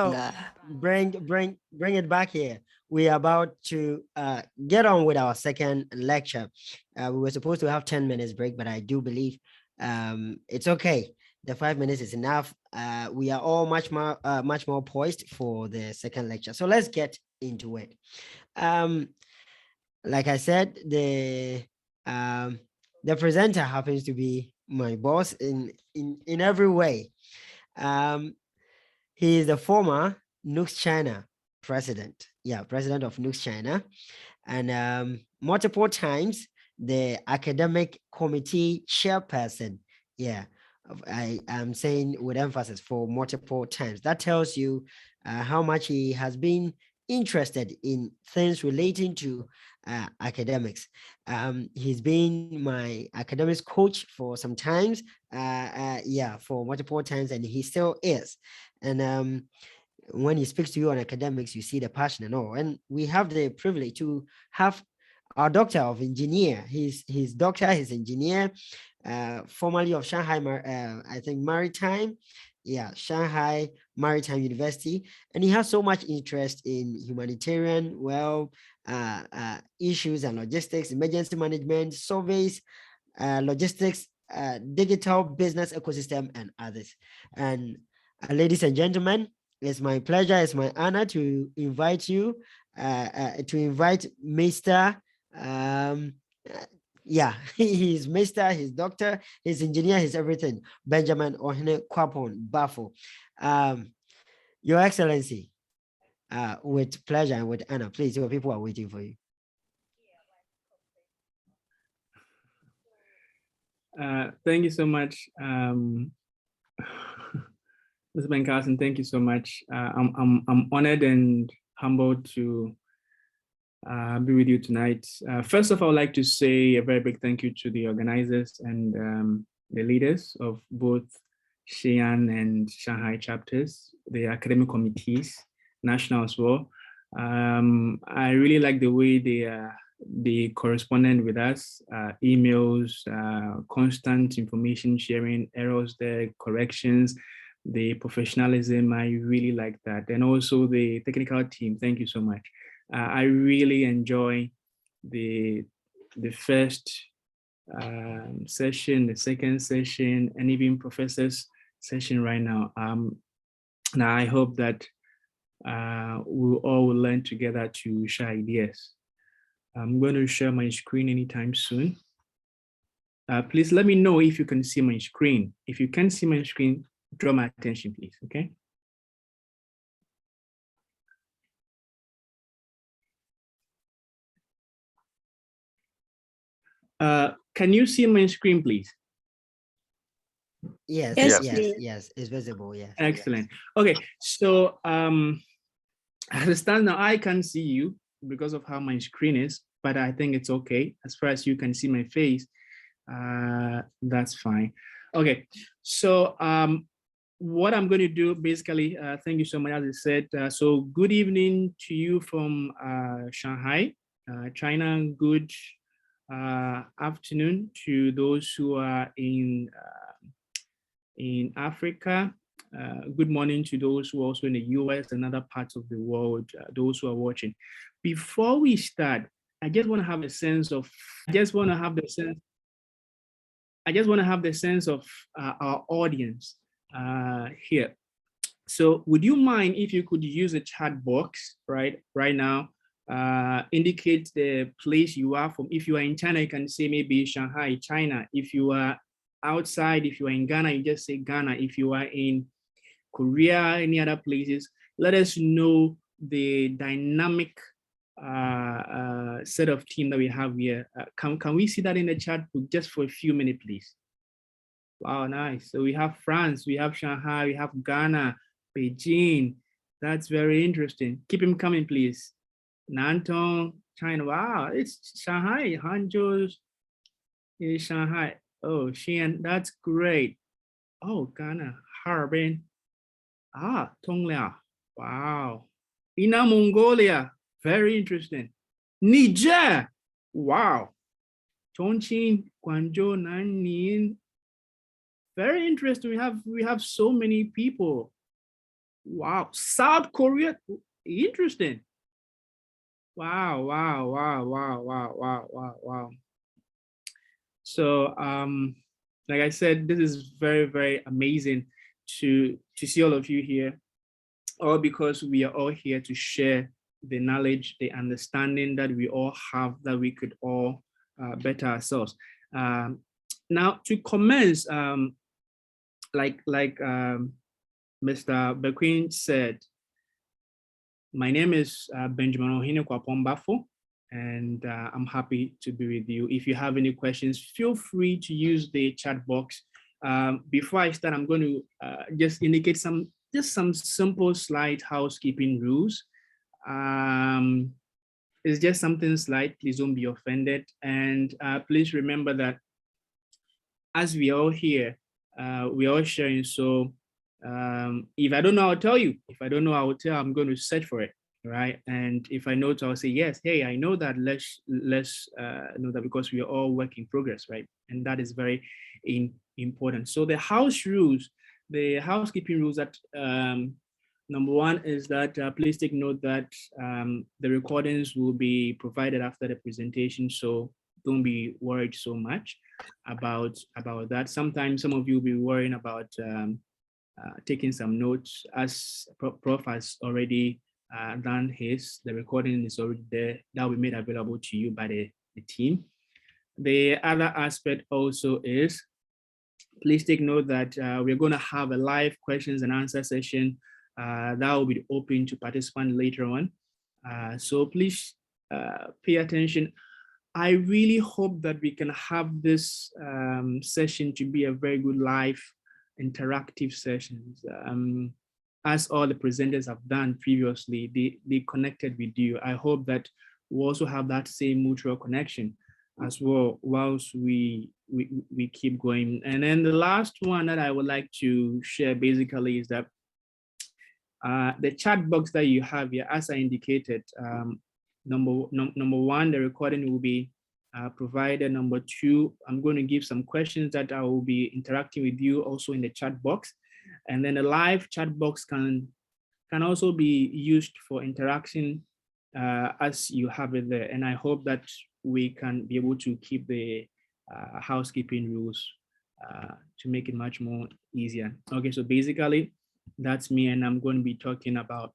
So bring it back here. We are about to get on with our second lecture. We were supposed to have 10 minutes break, but I do believe it's okay. The 5 minutes is enough. We are all much more poised for the second lecture. So let's get into it. Um, like I said, um, the presenter happens to be my boss in every way. Um, he is the former NUGS China president. Yeah, president of NUGS China. And multiple times the academic committee chairperson. Yeah, I am saying with emphasis for multiple times. That tells you how much he has been interested in things relating to academics. He's been my academics coach for some times. Yeah, for multiple times, and he still is. And when he speaks to you on academics, you see the passion and all. And we have the privilege to have our doctor of engineer. He's doctor, he's engineer, formerly of Shanghai, I think Maritime. Yeah, Shanghai Maritime University. And he has so much interest in humanitarian, issues and logistics, emergency management, surveys, logistics, digital business ecosystem, and others. And ladies and gentlemen, it's my pleasure, it's my honor to invite you, to invite Mr. Uh, yeah, he's Mr., he's doctor, he's engineer, he's everything. Benjamin Ohene Kwapon Bafo. Um, Your Excellency, with pleasure and with honor, please, your people are waiting for you. Thank you so much, Mr. Ben Carson. Thank you so much. I'm honored and humbled to be with you tonight. First of all, I'd like to say a very big thank you to the organizers and the leaders of both Xi'an and Shanghai chapters, the academic committees, national as well. I really like the way they corresponded with us, emails, constant information sharing, errors there, corrections, the professionalism. I really like that. And also the technical team. Thank you so much. I really enjoy the first session, the second session, and even professor's session right now. Now I hope that we all will learn together to share ideas. I'm going to share my screen anytime soon. Please let me know if you can see my screen. If you can't see my screen, draw my attention, please, okay? Can you see my screen, please? Yes, it's visible, yes. Excellent. Okay, so as it stands now, I can't see you because of how my screen is, but I think it's okay. As far as you can see my face, that's fine. Okay, so what I'm going to do basically, thank you so much, as I said. So good evening to you from Shanghai, China. Good afternoon to those who are in Africa. Good morning to those who are also in the US and other parts of the world, those who are watching. Before we start, I just want to have a sense of, our audience here. So would you mind if you could use a chat box right now, indicate the place you are from. If you are in China, you can say maybe Shanghai, China. If you are outside, if you are in Ghana, you just say Ghana. If you are in Korea, any other places, let us know the dynamic set of team that we have here. Can we see that in the chat book just for a few minutes, please? Wow, nice. So we have France, we have Shanghai, we have Ghana, Beijing. That's very interesting. Keep him coming, please. Nantong, China. Wow, it's Shanghai. Hangzhou is Shanghai. Oh, Xi'an, that's great. Oh, Ghana, Harbin. Ah, Tonglea. Wow. Inner Mongolia, very interesting. Niger. Wow. Chongqing, Guangzhou, Nanning. Very interesting. We have so many people. Wow, South Korea, interesting. Wow, wow, wow, wow, wow, wow, wow, wow. So, like I said, this is very, very amazing to see all of you here, all because we are all here to share the knowledge, the understanding that we all have, that we could all better ourselves. Now, to commence, like Mr. Bequin said, my name is Benjamin Ohine Kwapombafo, and I'm happy to be with you. If you have any questions, feel free to use the chat box. Before I start, I'm going to just indicate some simple slide housekeeping rules. It's just something slight, please don't be offended. And please remember that as we all here, we're all sharing. So if I don't know, I'll tell you. If I don't know, I will tell, I'm going to search for it, right? And if I know it, I'll say, yes, hey, I know that, let's know that, because we are all work in progress, right? And that is very important. So the house rules, the housekeeping rules that, number one is that please take note that the recordings will be provided after the presentation. So don't be worried so much about that. Sometimes some of you will be worrying about taking some notes, as Prof has already done his. The recording is already there, that will be made available to you by the team. The other aspect also is, please take note that we're going to have a live questions and answer session that will be open to participants later on. So please pay attention. I really hope that we can have this session to be a very good live interactive sessions. As all the presenters have done previously, they connected with you. I hope that we also have that same mutual connection as well whilst we keep going. And then the last one that I would like to share basically is that the chat box that you have here, as I indicated, number one, the recording will be provided. Number two, I'm going to give some questions that I will be interacting with you also in the chat box. And then the live chat box can also be used for interaction as you have it there. And I hope that we can be able to keep the housekeeping rules to make it much more easier. Okay, so basically that's me, and I'm going to be talking about,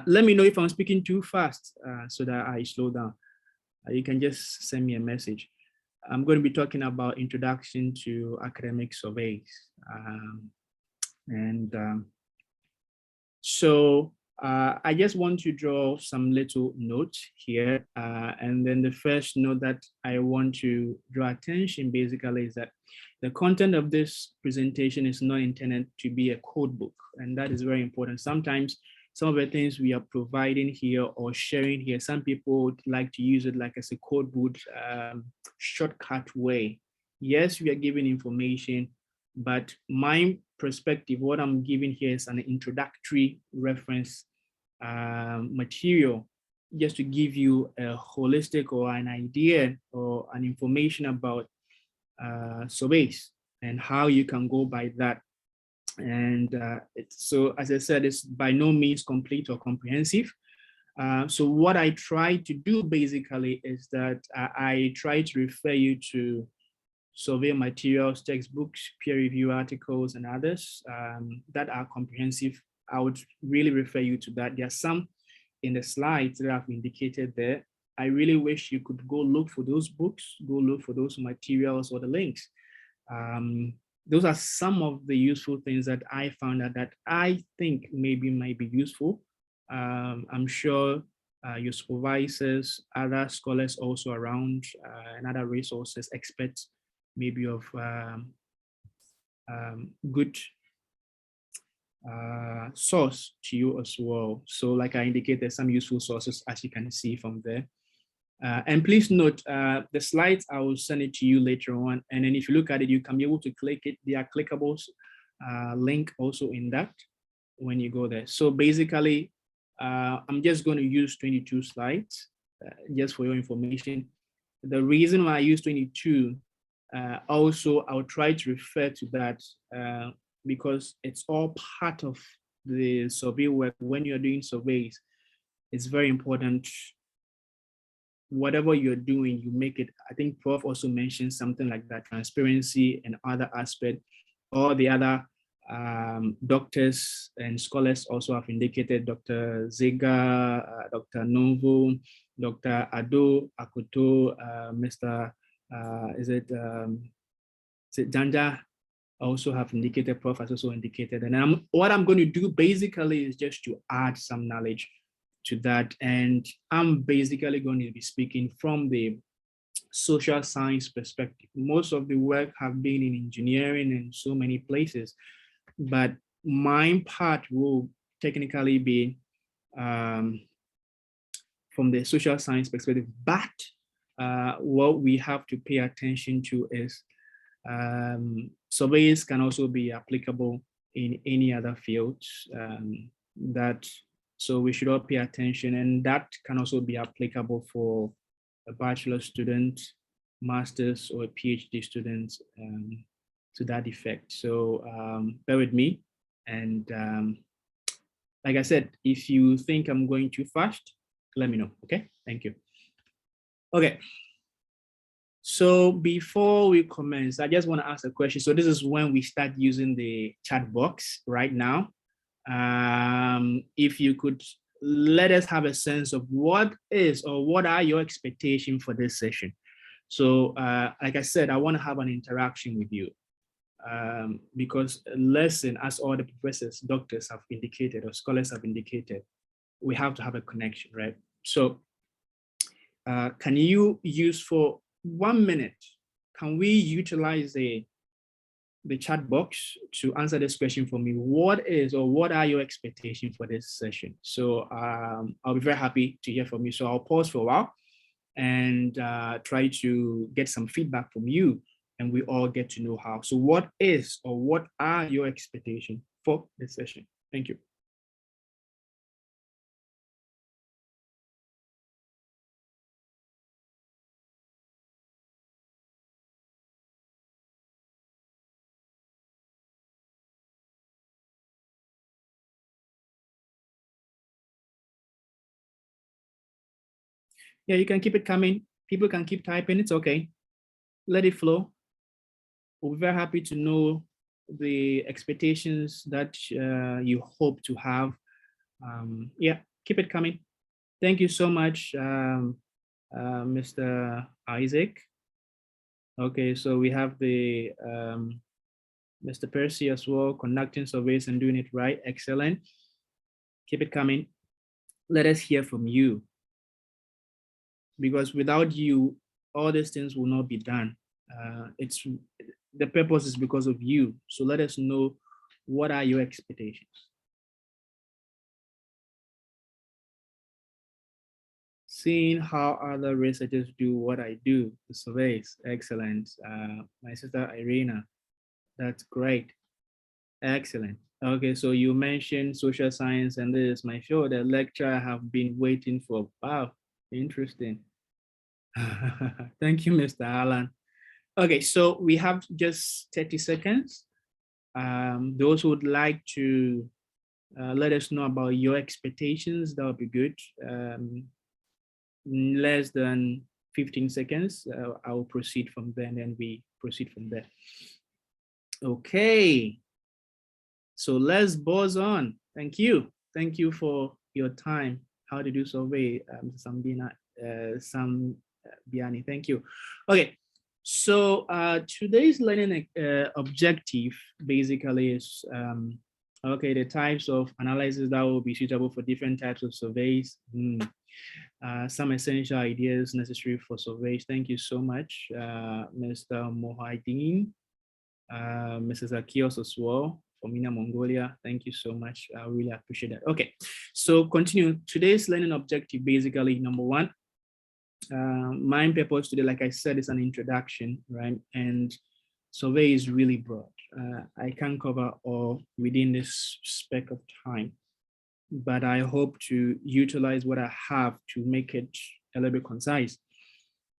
let me know if I'm speaking too fast so that I slow down. You can just send me a message. I'm going to be talking about introduction to academic surveys. So I just want to draw some little notes here. And then the first note that I want to draw attention basically is that the content of this presentation is not intended to be a code book. And that is very important. Sometimes some of the things we are providing here or sharing here, some people would like to use it like as a code book shortcut way. Yes, we are giving information, but my perspective, what I'm giving here is an introductory reference material, just to give you a holistic or an idea or an information about surveys and how you can go by that. And so, as I said, it's by no means complete or comprehensive. So what I try to do basically is that I try to refer you to survey materials, textbooks, peer review articles, and others that are comprehensive. I would really refer you to that. There are some in the slides that I've indicated there. I really wish you could go look for those books, go look for those materials or the links. Those are some of the useful things that I found out that I think maybe might be useful. I'm sure your supervisors, other scholars also around, and other resources, experts, maybe of good source to you as well. So like I indicated, some useful sources as you can see from there. And please note, the slides, I will send it to you later on. And then if you look at it, you can be able to click it. There are clickables link also in that when you go there. So basically, I'm just going to use 22 slides just for your information. The reason why I use 22, also I'll try to refer to that because it's all part of the survey work, when you're doing surveys, it's very important. Whatever you're doing, you make it. I think Prof also mentioned something like that, transparency and other aspect. All the other doctors and scholars also have indicated, Dr. Zega, Dr. Novo, Dr. Ado Akoto, Mr. Is it Janja also have indicated, Prof has also indicated. And what I'm going to do basically is just to add some knowledge to that. And I'm basically going to be speaking from the social science perspective. Most of the work have been in engineering and so many places, but my part will technically be from the social science perspective. But what we have to pay attention to is surveys can also be applicable in any other fields so we should all pay attention, and that can also be applicable for a bachelor student, master's, or a PhD student to that effect. So bear with me. And like I said, if you think I'm going too fast, let me know, okay? Thank you. Okay. So before we commence, I just want to ask a question. So this is when we start using the chat box right now. If you could let us have a sense of what is or what are your expectations for this session. So like I said, I want to have an interaction with you because a lesson, as all the professors, doctors have indicated or scholars have indicated, we have to have a connection, right? So can you use for 1 minute, can we utilize the chat box to answer this question for me? What is or what are your expectations for this session? So I'll be very happy to hear from you. So I'll pause for a while and try to get some feedback from you, and we all get to know how. So what is or what are your expectations for this session? Thank you. Yeah, you can keep it coming. People can keep typing. It's okay. Let it flow. We're very happy to know the expectations that you hope to have. Yeah, keep it coming. Thank you so much, Mr. Isaac. Okay, so we have the Mr. Percy as well, conducting surveys and doing it right. Excellent. Keep it coming. Let us hear from you, because without you, all these things will not be done. It's the purpose is because of you. So let us know, what are your expectations? Seeing how other researchers do what I do, the surveys, excellent. My sister Irina, that's great. Excellent. Okay, so you mentioned social science, and this is my field, the lecture I have been waiting for. Wow, interesting. Thank you, Mr. Alan. Okay, so we have just 30 seconds. Those who would like to let us know about your expectations, that would be good. Less than 15 seconds, I will proceed from there, and then we proceed from there. Okay, so let's buzz on. Thank you. Thank you for your time. How to do survey, Sambiani, thank you. Okay, so today's learning objective basically is, okay, the types of analysis that will be suitable for different types of surveys. Some essential ideas necessary for surveys. Thank you so much, Mr. Mohideen, Mrs. Akios as well from Inner Mongolia. Thank you so much. I really appreciate that. Okay, so continue. Today's learning objective, basically, number one, my purpose today, like I said, is an introduction, right? And survey is really broad. I can't cover all within this spec of time, but I hope to utilize what I have to make it a little bit concise.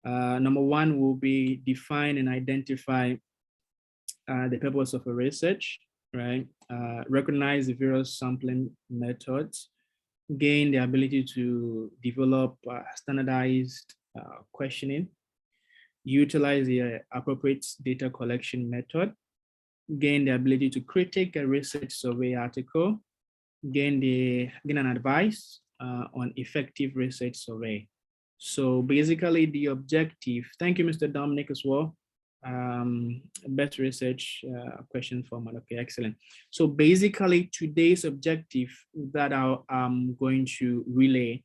Number one will be define and identify the purpose of a research. right? Recognize the various sampling methods, gain the ability to develop standardized questioning, utilize the appropriate data collection method, gain the ability to critique a research survey article, gain an advice on effective research survey. So basically the objective, thank you, Mr. Dominic, as well. Best research question format, okay, excellent. So basically today's objective that I'm going to relay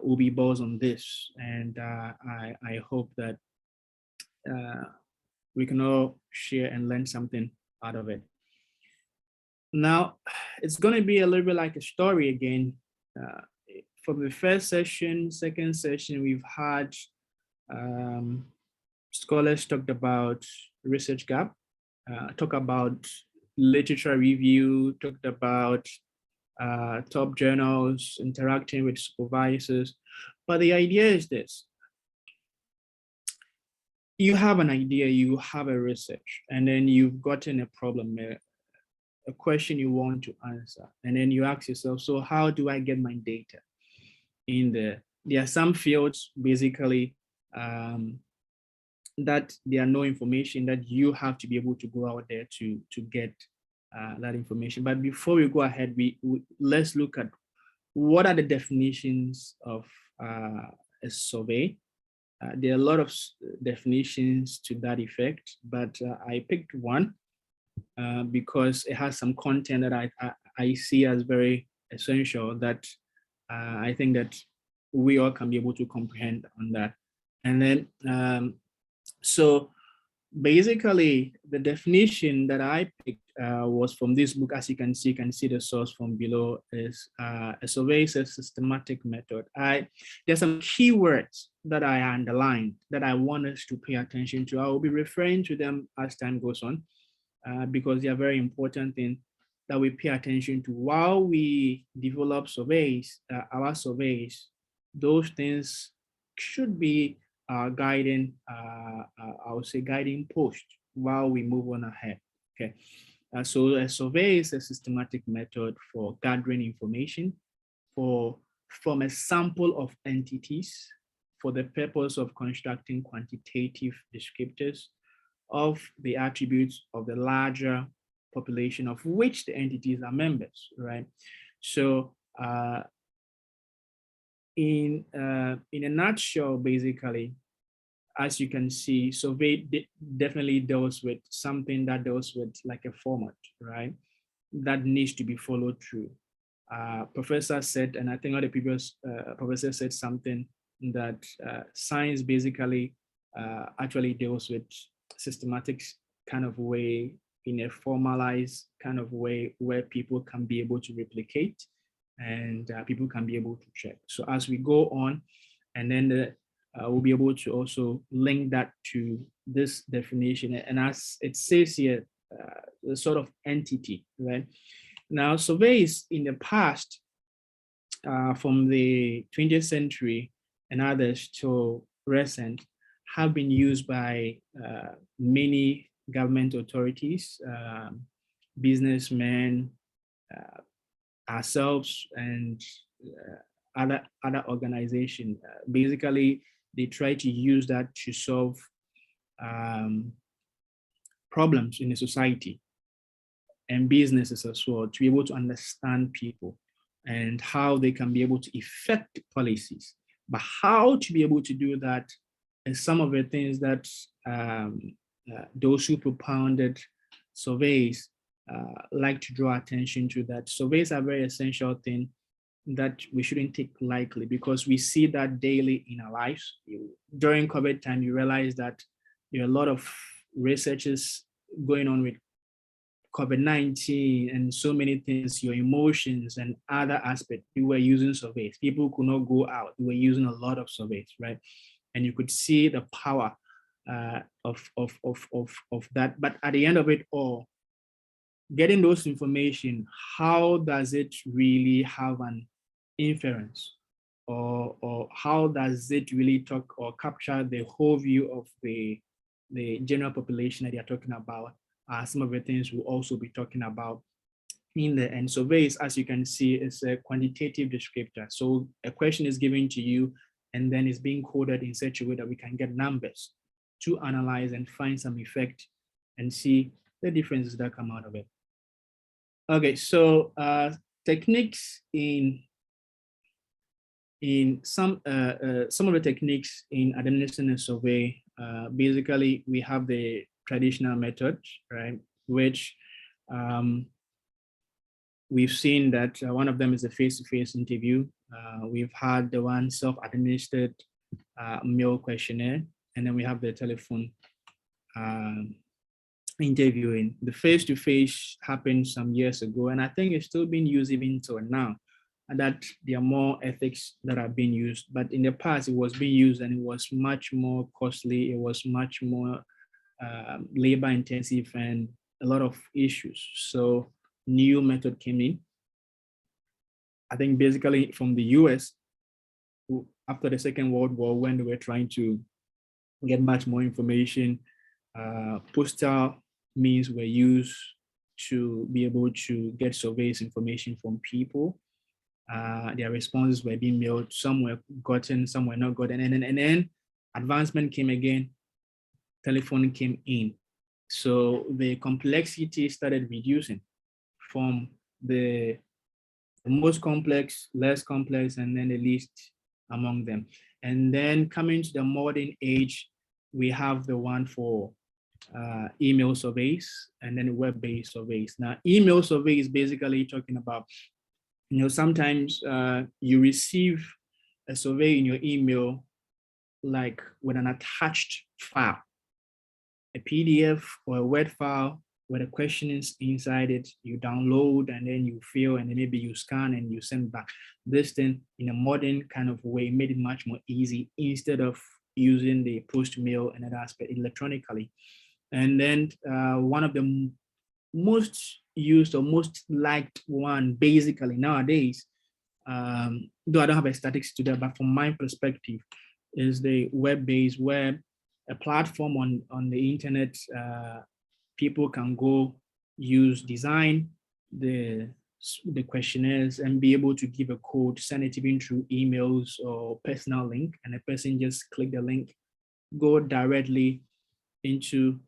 will be based on this. And I hope that we can all share and learn something out of it. Now, it's going to be a little bit like a story again. From the first session, second session, we've had scholars talked about research gap, talk about literature review, talked about top journals, interacting with supervisors. But the idea is this. You have an idea, you have a research, and then you've gotten a problem, a question you want to answer, and then you ask yourself, so how do I get my data in there? There are some fields basically that there are no information that you have to be able to go out there to get that information. But before we go ahead, let's look at what are the definitions of a survey. There are a lot of definitions to that effect, but I picked one because it has some content that I see as very essential that I think that we all can be able to comprehend on that. And then, so basically the definition that I picked was from this book. As you can see the source from below is a survey is a systematic method. There's some keywords that I underlined that I want us to pay attention to. I will be referring to them as time goes on because they are very important things that we pay attention to while we develop surveys, our surveys. Those things should be guiding, I would say guiding post while we move on ahead, okay? So a survey is a systematic method for gathering information from a sample of entities for the purpose of constructing quantitative descriptors of the attributes of the larger population of which the entities are members, right? So in a nutshell, basically, as you can see, survey definitely deals with something that deals with like a format, right? That needs to be followed through. Professor said, and I think all the previous professor said something that science basically actually deals with systematic kind of way, in a formalized kind of way where people can be able to replicate and people can be able to check. So as we go on, and then we'll be able to also link that to this definition. And as it says here, the sort of entity, right? Now, surveys in the past, from the 20th century and others to recent, have been used by many government authorities, businessmen, ourselves, and other organizations. Basically, they try to use that to solve problems in the society and businesses as well, to be able to understand people and how they can be able to effect policies. But how to be able to do that is some of the things that those who propounded surveys like to draw attention to, that surveys are a very essential thing that we shouldn't take lightly, because we see that daily in our lives. During COVID time, you realize that there are a lot of researches going on with COVID-19 and so many things, your emotions and other aspects. You were using surveys. People could not go out. You were using a lot of surveys, right? And you could see the power of that. But at the end of it all, getting those information, how does it really have an inference, or how does it really talk or capture the whole view of the general population that you're talking about are some of the things we'll also be talking about in there. And surveys, as you can see, is a quantitative descriptor. So a question is given to you, and then it's being coded in such a way that we can get numbers to analyze and find some effect and see the differences that come out of it. Okay, so techniques in some of the techniques in administering a survey, basically we have the traditional method, right, which we've seen that one of them is a face-to-face interview. We've had the one self-administered mail questionnaire, and then we have the telephone interviewing. The face-to-face happened some years ago, and I think it's still being used even till now, and that there are more ethics that are being used. But in the past, it was being used and it was much more costly. It was much more labor intensive and a lot of issues. So new method came in. I think basically from the US, after the Second World War, when they were trying to get much more information, postal means were used to be able to get surveys information from people. Their responses were being mailed, some were gotten, some were not gotten, and then advancement came again, telephone came in. So the complexity started reducing from the most complex, less complex, and then the least among them. And then coming to the modern age, we have the one for email surveys and then web-based surveys. Now, email survey is basically talking about, sometimes you receive a survey in your email, like with an attached file, a PDF or a Word file where the question is inside it, you download and then you fill and then maybe you scan and you send back. This thing in a modern kind of way made it much more easy instead of using the post mail and that aspect electronically. And then one of the most used or most liked one basically nowadays, though I don't have a statistics to that, but from my perspective, is the web-based, where a platform on the internet, people can go design the questionnaires and be able to give a code, send it even through emails or personal link, and a person just click the link, go directly into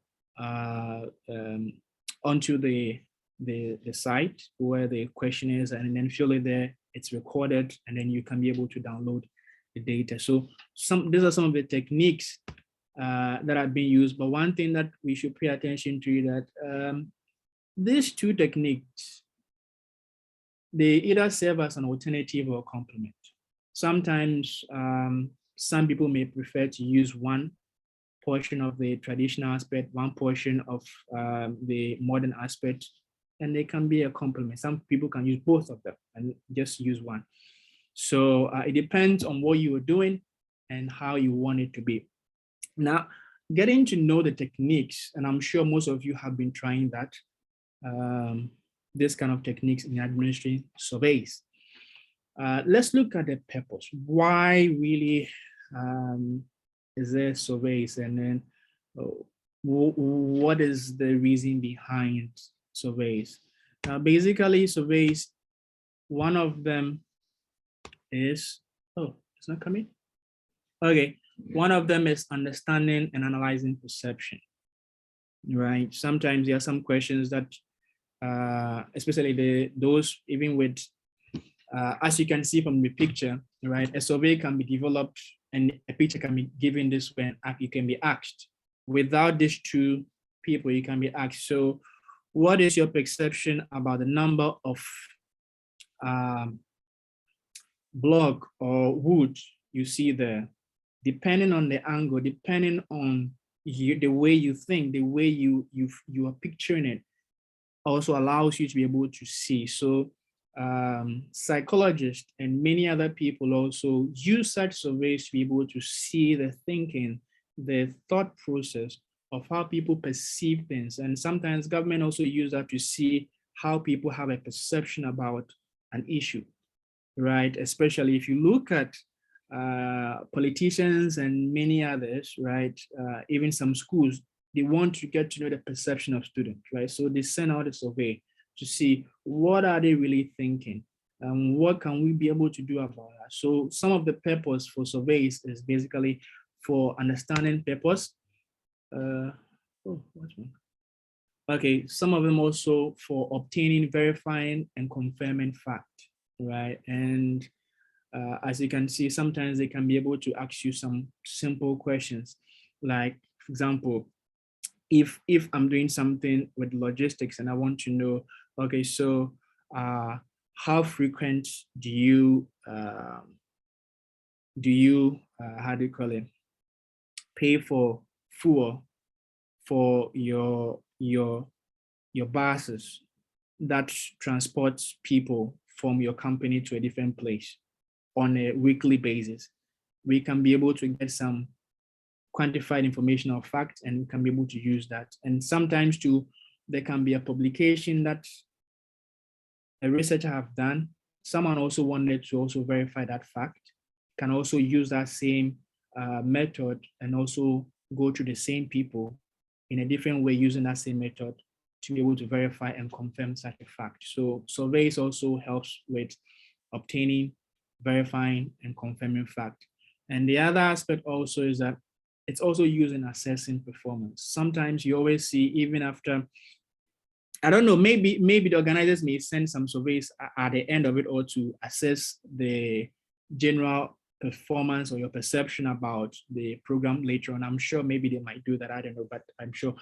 onto the site where the question is, and then fill it there. It's recorded, and then you can be able to download the data. So these are some of the techniques that are being used. But one thing that we should pay attention to is that these two techniques, they either serve as an alternative or complement. Sometimes some people may prefer to use one portion of the traditional aspect, one portion of the modern aspect, and they can be a complement. Some people can use both of them and just use one. So it depends on what you are doing and how you want it to be. Now, getting to know the techniques, and I'm sure most of you have been trying that, this kind of techniques in administering surveys. Let's look at the purpose. Why really is there surveys, and then what is the reason behind surveys? Basically, surveys, one of them is, oh, it's not coming. Okay, one of them is understanding and analyzing perception, right? Sometimes there are some questions that, especially those even with, as you can see from the picture, right? A survey can be developed and a picture can be given this way, and you can be asked. Without these two people, you can be asked, so what is your perception about the number of block or wood you see there? Depending on the angle, depending on the way you think, the way you are picturing it, also allows you to be able to see. So psychologists and many other people also use such surveys to be able to see the thinking, the thought process of how people perceive things. And sometimes government also use that to see how people have a perception about an issue, right? Especially if you look at politicians and many others, right? Even some schools they want to get to know the perception of students, right? So they send out a survey to see what are they really thinking and what can we be able to do about that. So some of the purpose for surveys is basically for understanding purpose. Okay, some of them also for obtaining, verifying, and confirming fact, right? And as you can see, sometimes they can be able to ask you some simple questions, like, for example, if I'm doing something with logistics and I want to know, okay, so how frequent do you how do you call it, pay for fuel for your buses that transports people from your company to a different place on a weekly basis? We can be able to get some quantified information or facts, and we can be able to use that. And sometimes too, there can be a publication that a researcher have done. Someone also wanted to also verify that fact, can also use that same method and also go to the same people in a different way using that same method to be able to verify and confirm such a fact. So surveys also helps with obtaining, verifying, and confirming fact. And the other aspect also is that it's also used in assessing performance. Sometimes you always see, even after, I don't know, maybe the organizers may send some surveys at the end of it or to assess the general performance or your perception about the program later on. I'm sure maybe they might do that, I don't know, but I'm sure.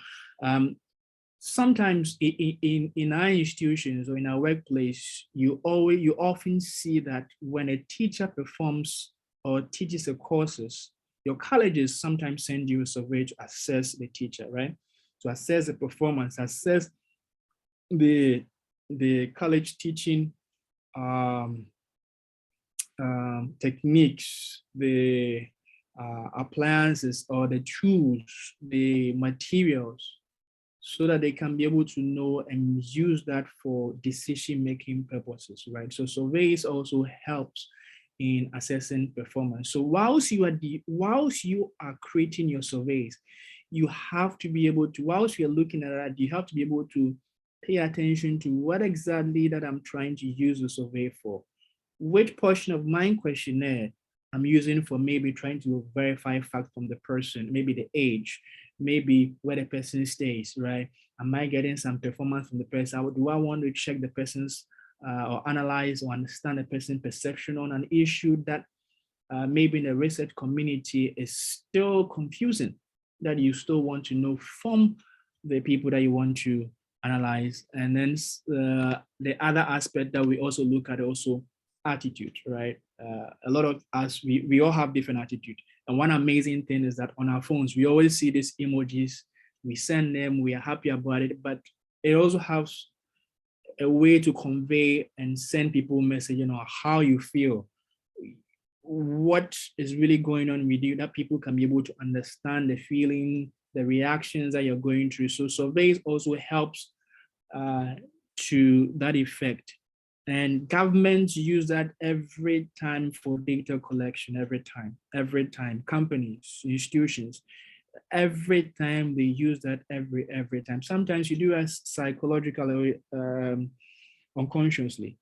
Sometimes in our institutions or in our workplace, you often see that when a teacher performs or teaches the courses, your colleges sometimes send you a survey to assess the teacher, right? To assess the performance, assess the college teaching techniques, the appliances or the tools, the materials, so that they can be able to know and use that for decision-making purposes, right? So surveys also helps in assessing performance. So whilst you are creating your surveys, you have to be able to, whilst you're looking at that, you have to be able to pay attention to what exactly that I'm trying to use the survey for. Which portion of my questionnaire I'm using for maybe trying to verify fact from the person, maybe the age, maybe where the person stays, right? Am I getting some performance from the person? Do I want to check the person's or analyze or understand the person's perception on an issue that maybe in the research community is still confusing, that you still want to know from the people that you want to analyze? And then the other aspect that we also look at also attitude, right? A lot of us, we all have different attitude. And one amazing thing is that on our phones, we always see these emojis, we send them, we are happy about it, but it also has a way to convey and send people a message, you know, how you feel, what is really going on with you, that people can be able to understand the feeling, the reactions that you're going through. So surveys also helps to that effect. And governments use that every time for data collection, every time, companies, institutions, every time they use that every time. Sometimes you do as psychologically, unconsciously,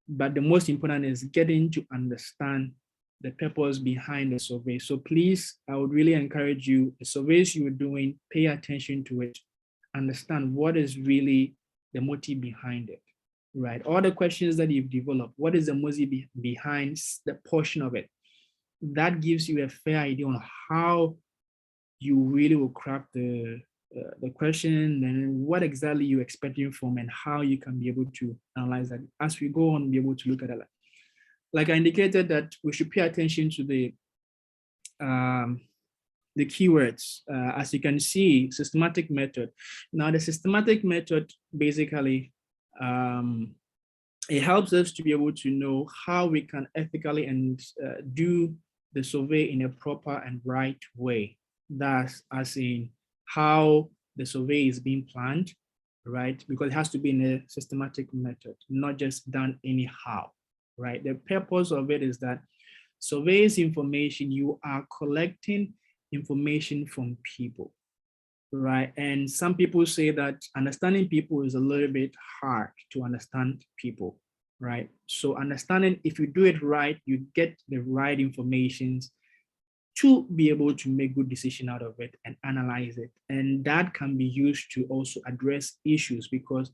but the most important is getting to understand the purpose behind the survey. So please, I would really encourage you, the surveys you're doing, pay attention to it, understand what is really the motive behind it, right? All the questions that you've developed, what is the motive behind the portion of it? That gives you a fair idea on how you really will craft the question and what exactly you're expecting from and how you can be able to analyze that. As we go on, be able to look at it. Like I indicated that we should pay attention to the keywords. As you can see, systematic method. Now the systematic method basically, it helps us to be able to know how we can ethically and do the survey in a proper and right way. That's as in how the survey is being planned, right? Because it has to be in a systematic method, not just done anyhow, right? The purpose of it is that surveys information, you are collecting information from people. right? And some people say that understanding people is a little bit hard to understand people, right? So understanding, if you do it right, you get the right information to be able to make good decision out of it and analyze it. And that can be used to also address issues, because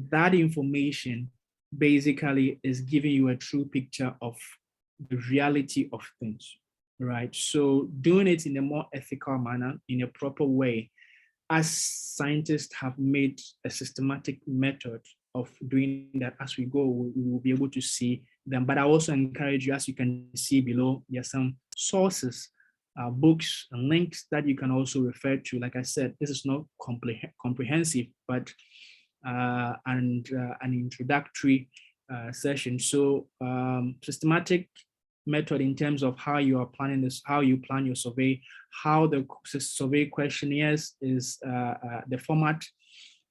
that information basically is giving you a true picture of the reality of things, right? So doing it in a more ethical manner, in a proper way, as scientists have made a systematic method of doing that as we go, we will be able to see them. But I also encourage you, as you can see below, there are some sources, books and links that you can also refer to. Like I said, this is not comprehensive, but an introductory session. So systematic method in terms of how you are planning this, how you plan your survey, how the survey questionnaires is the format,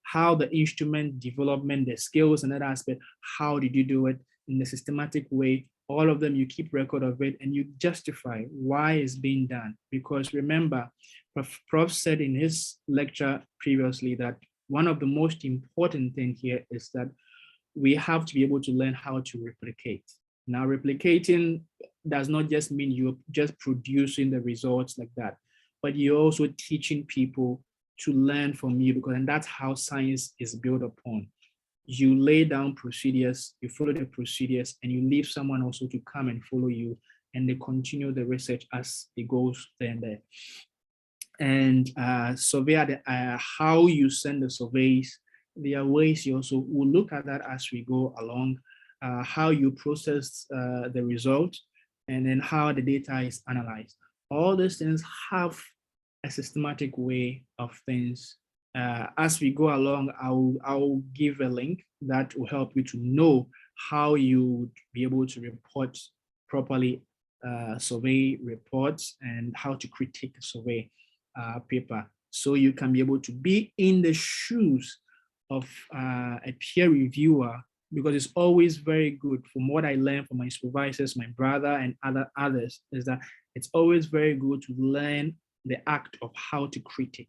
how the instrument development, the skills and that aspect, how did you do it in a systematic way. All of them, you keep record of it and you justify why it's being done. Because remember, Prof said in his lecture previously that one of the most important things here is that we have to be able to learn how to replicate. Now, replicating does not just mean you're just producing the results like that, but you're also teaching people to learn from you, because and that's how science is built upon. You lay down procedures, you follow the procedures, and you leave someone also to come and follow you, and they continue the research as it goes there and there. And survey, how you send the surveys, there are ways you also will look at that as we go along, how you process the result, and then how the data is analyzed. All these things have a systematic way of things. As we go along, I'll give a link that will help you to know how you would be able to report properly survey reports and how to critique the survey paper. So you can be able to be in the shoes of a peer reviewer, because it's always very good. From what I learned from my supervisors, my brother and others, is that it's always very good to learn the act of how to critique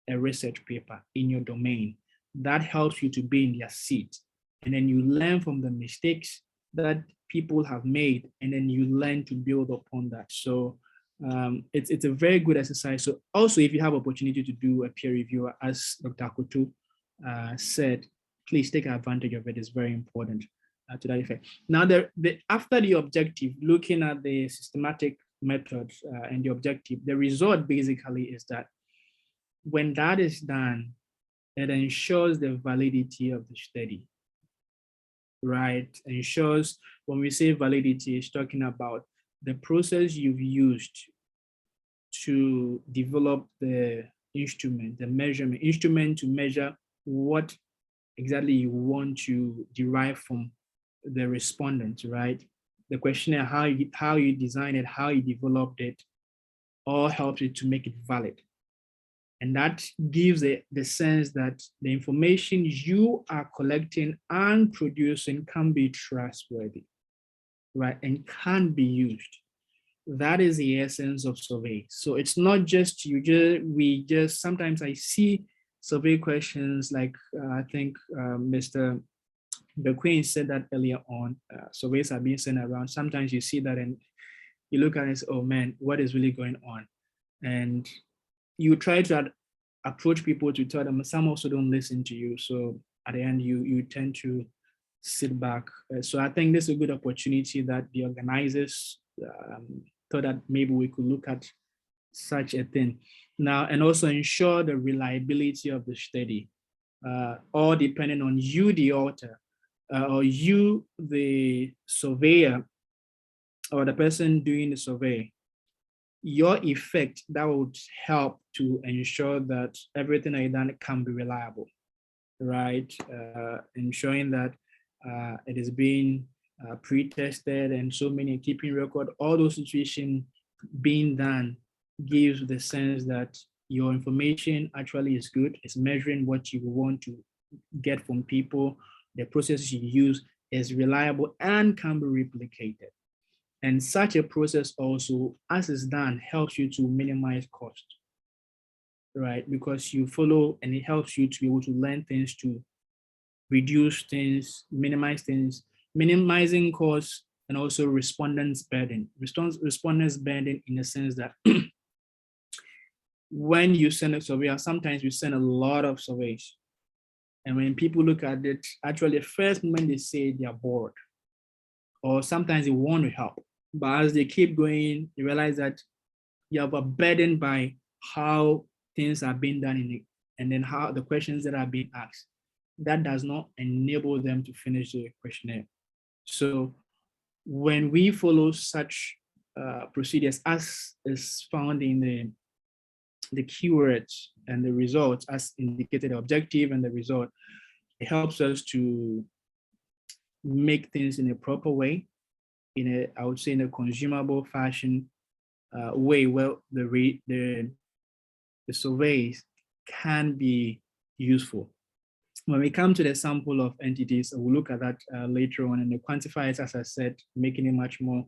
a research paper in your domain. That helps you to be in their seat. And then you learn from the mistakes that people have made, and then you learn to build upon that. So it's a very good exercise. So also, if you have opportunity to do a peer review, as Dr. Akoto said, please take advantage of it. It's very important to that effect. Now, after the objective, looking at the systematic methods and the objective, the result basically is that when that is done, it ensures the validity of the study, right? Ensures, when we say validity, it's talking about the process you've used to develop the instrument, the measurement instrument to measure what exactly you want to derive from the respondent, right? The questionnaire, how you design it, how you developed it, all helps you to make it valid. And that gives the sense that the information you are collecting and producing can be trustworthy, right? And can be used. That is the essence of survey. So it's not just sometimes I see survey questions like I think Mr. Bequin said that earlier on, surveys are being sent around. Sometimes you see that and you look at it and say, oh man, what is really going on? And you try to approach people to tell them, some also don't listen to you. So at the end, you tend to sit back. So I think this is a good opportunity that the organizers thought that maybe we could look at such a thing. Now, and also ensure the reliability of the study, all depending on you, the author, or you, the surveyor, or the person doing the survey, your effect that would help to ensure that everything that is done can be reliable, right? Ensuring that it is being pre-tested and so many keeping record, all those situations being done gives the sense that your information actually is good. It's measuring what you want to get from people. The processes you use is reliable and can be replicated. And such a process also, as it's done, helps you to minimize cost. right? Because you follow and it helps you to be able to learn things, to reduce things, minimize things, minimizing costs, and also respondents burden. Respondents burden in the sense that when you send a survey, sometimes you send a lot of surveys. And when people look at it, actually the first moment they say they are bored, or sometimes they want to help. But as they keep going, you realize that you have a burden by how things are being done in it, and then how the questions that are being asked. That does not enable them to finish the questionnaire. So when we follow such procedures as is found in the keywords and the results as indicated, the objective and the result, it helps us to make things in a proper way, I would say in a consumable fashion way where the surveys can be useful. When we come to the sample of entities, we'll look at that later on, and the quantifiers, as I said, making it much more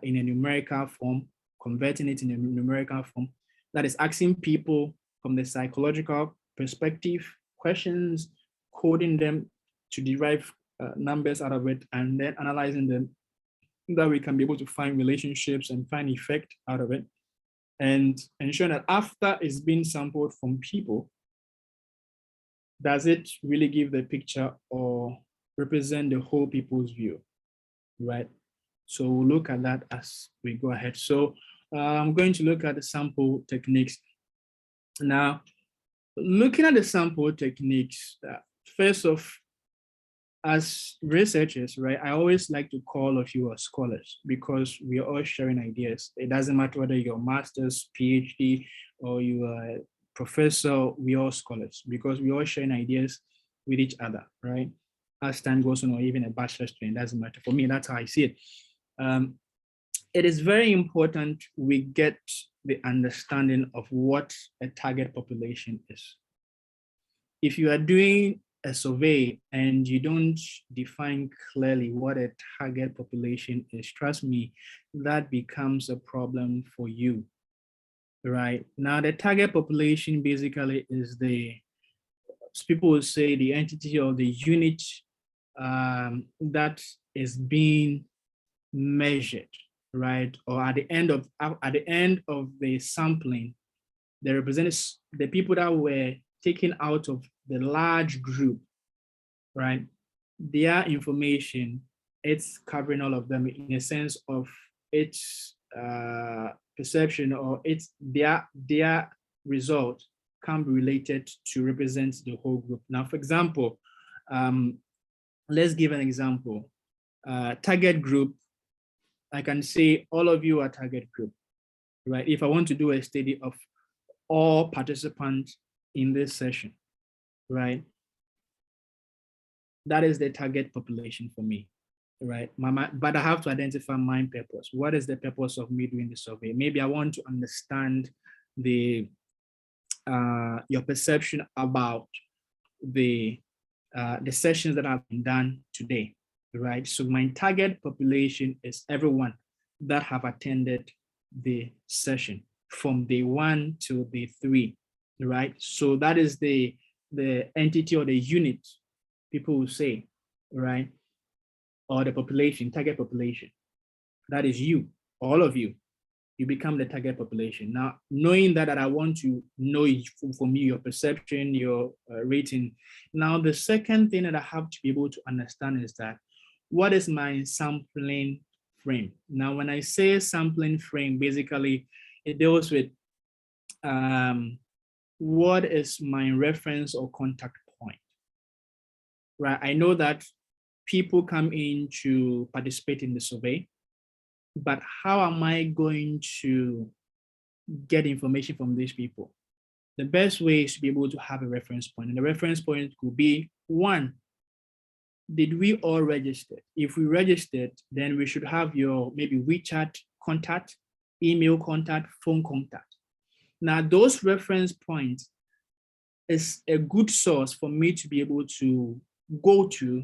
in a numerical form, converting it in a numerical form. That is asking people from the psychological perspective questions, coding them to derive numbers out of it, and then analyzing them, that we can be able to find relationships and find effect out of it, and ensuring that after it's been sampled from people, does it really give the picture or represent the whole people's view, right? So we'll look at that as we go ahead. So I'm going to look at the sample techniques. Now, looking at the sample techniques, first off, as researchers, right, I always like to call of you as scholars because we are all sharing ideas. It doesn't matter whether you're a master's, PhD, or you are a professor, we are all scholars because we are all sharing ideas with each other, right? As time goes on, or even a bachelor's student, doesn't matter. For me, that's how I see it. It is very important we get the understanding of what a target population is. If you are doing a survey and you don't define clearly what a target population is, trust me, that becomes a problem for you, right? Now, the target population basically is people will say the entity or the unit that is being measured, right? Or at the end of the sampling, the representatives, the people that were taken out of the large group, right? Their information, it's covering all of them in a sense of its perception, or it's their result can be related to represent the whole group. Now, for example, let's give an example. Target group, I can say all of you are target group, right? If I want to do a study of all participants in this session, right? That is the target population for me, right? But I have to identify my purpose. What is the purpose of me doing the survey? Maybe I want to understand your perception about the sessions that have been done today, right? So my target population is everyone that have attended the session from day 1 to day 3, right? So that is the entity or the unit, people will say, right? Or the population, target population. That is you, all of you. You become the target population. Now, knowing that I want to know from you, your perception, your rating. Now, the second thing that I have to be able to understand is that what is my sampling frame? Now, when I say sampling frame, basically it deals with what is my reference or contact point, right? I know that people come in to participate in the survey, but how am I going to get information from these people? The best way is to be able to have a reference point. And the reference point could be, one, did we all register? If we registered, then we should have your maybe WeChat contact, email contact, phone contact. Now, those reference points is a good source for me to be able to go to,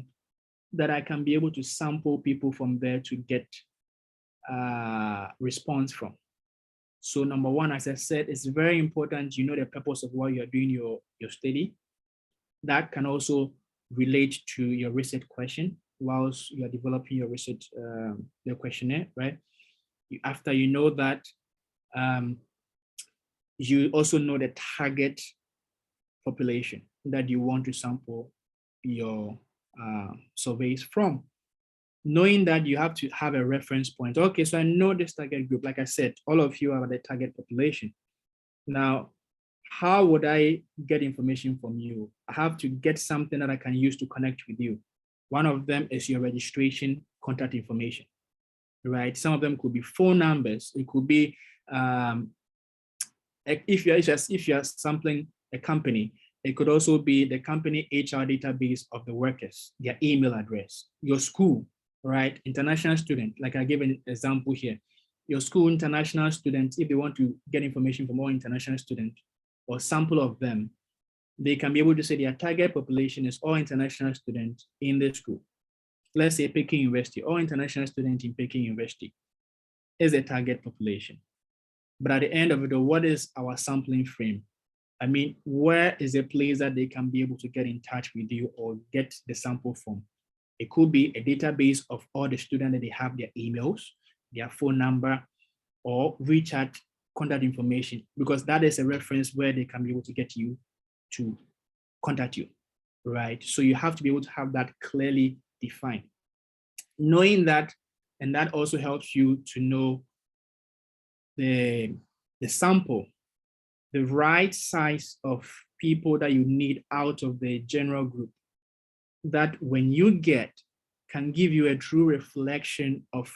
that I can be able to sample people from there to get response from. So number one, as I said, it's very important you know the purpose of why you're doing your study. That can also relate to your research question whilst you are developing your research, the questionnaire, right? After you know that, you also know the target population that you want to sample your surveys from. Knowing that, you have to have a reference point. Okay, so I know this target group. Like I said, all of you are the target population. Now, how would I get information from you? I have to get something that I can use to connect with you. One of them is your registration contact information, right? Some of them could be phone numbers. It could be, if you're sampling a company, it could also be the company HR database of the workers, their email address, your school, right? International student, like I gave an example here. Your school international students, if they want to get information from all international students or sample of them, they can be able to say their target population is all international students in the school. Let's say Peking University, all international students in Peking University is a target population. But at the end of it, what is our sampling frame? I mean, where is a place that they can be able to get in touch with you or get the sample from? It could be a database of all the students that they have their emails, their phone number, or WeChat contact information, because that is a reference where they can be able to get you to contact you, right? So you have to be able to have that clearly defined. Knowing that, and that also helps you to know the sample, the right size of people that you need out of the general group, that when you get, can give you a true reflection of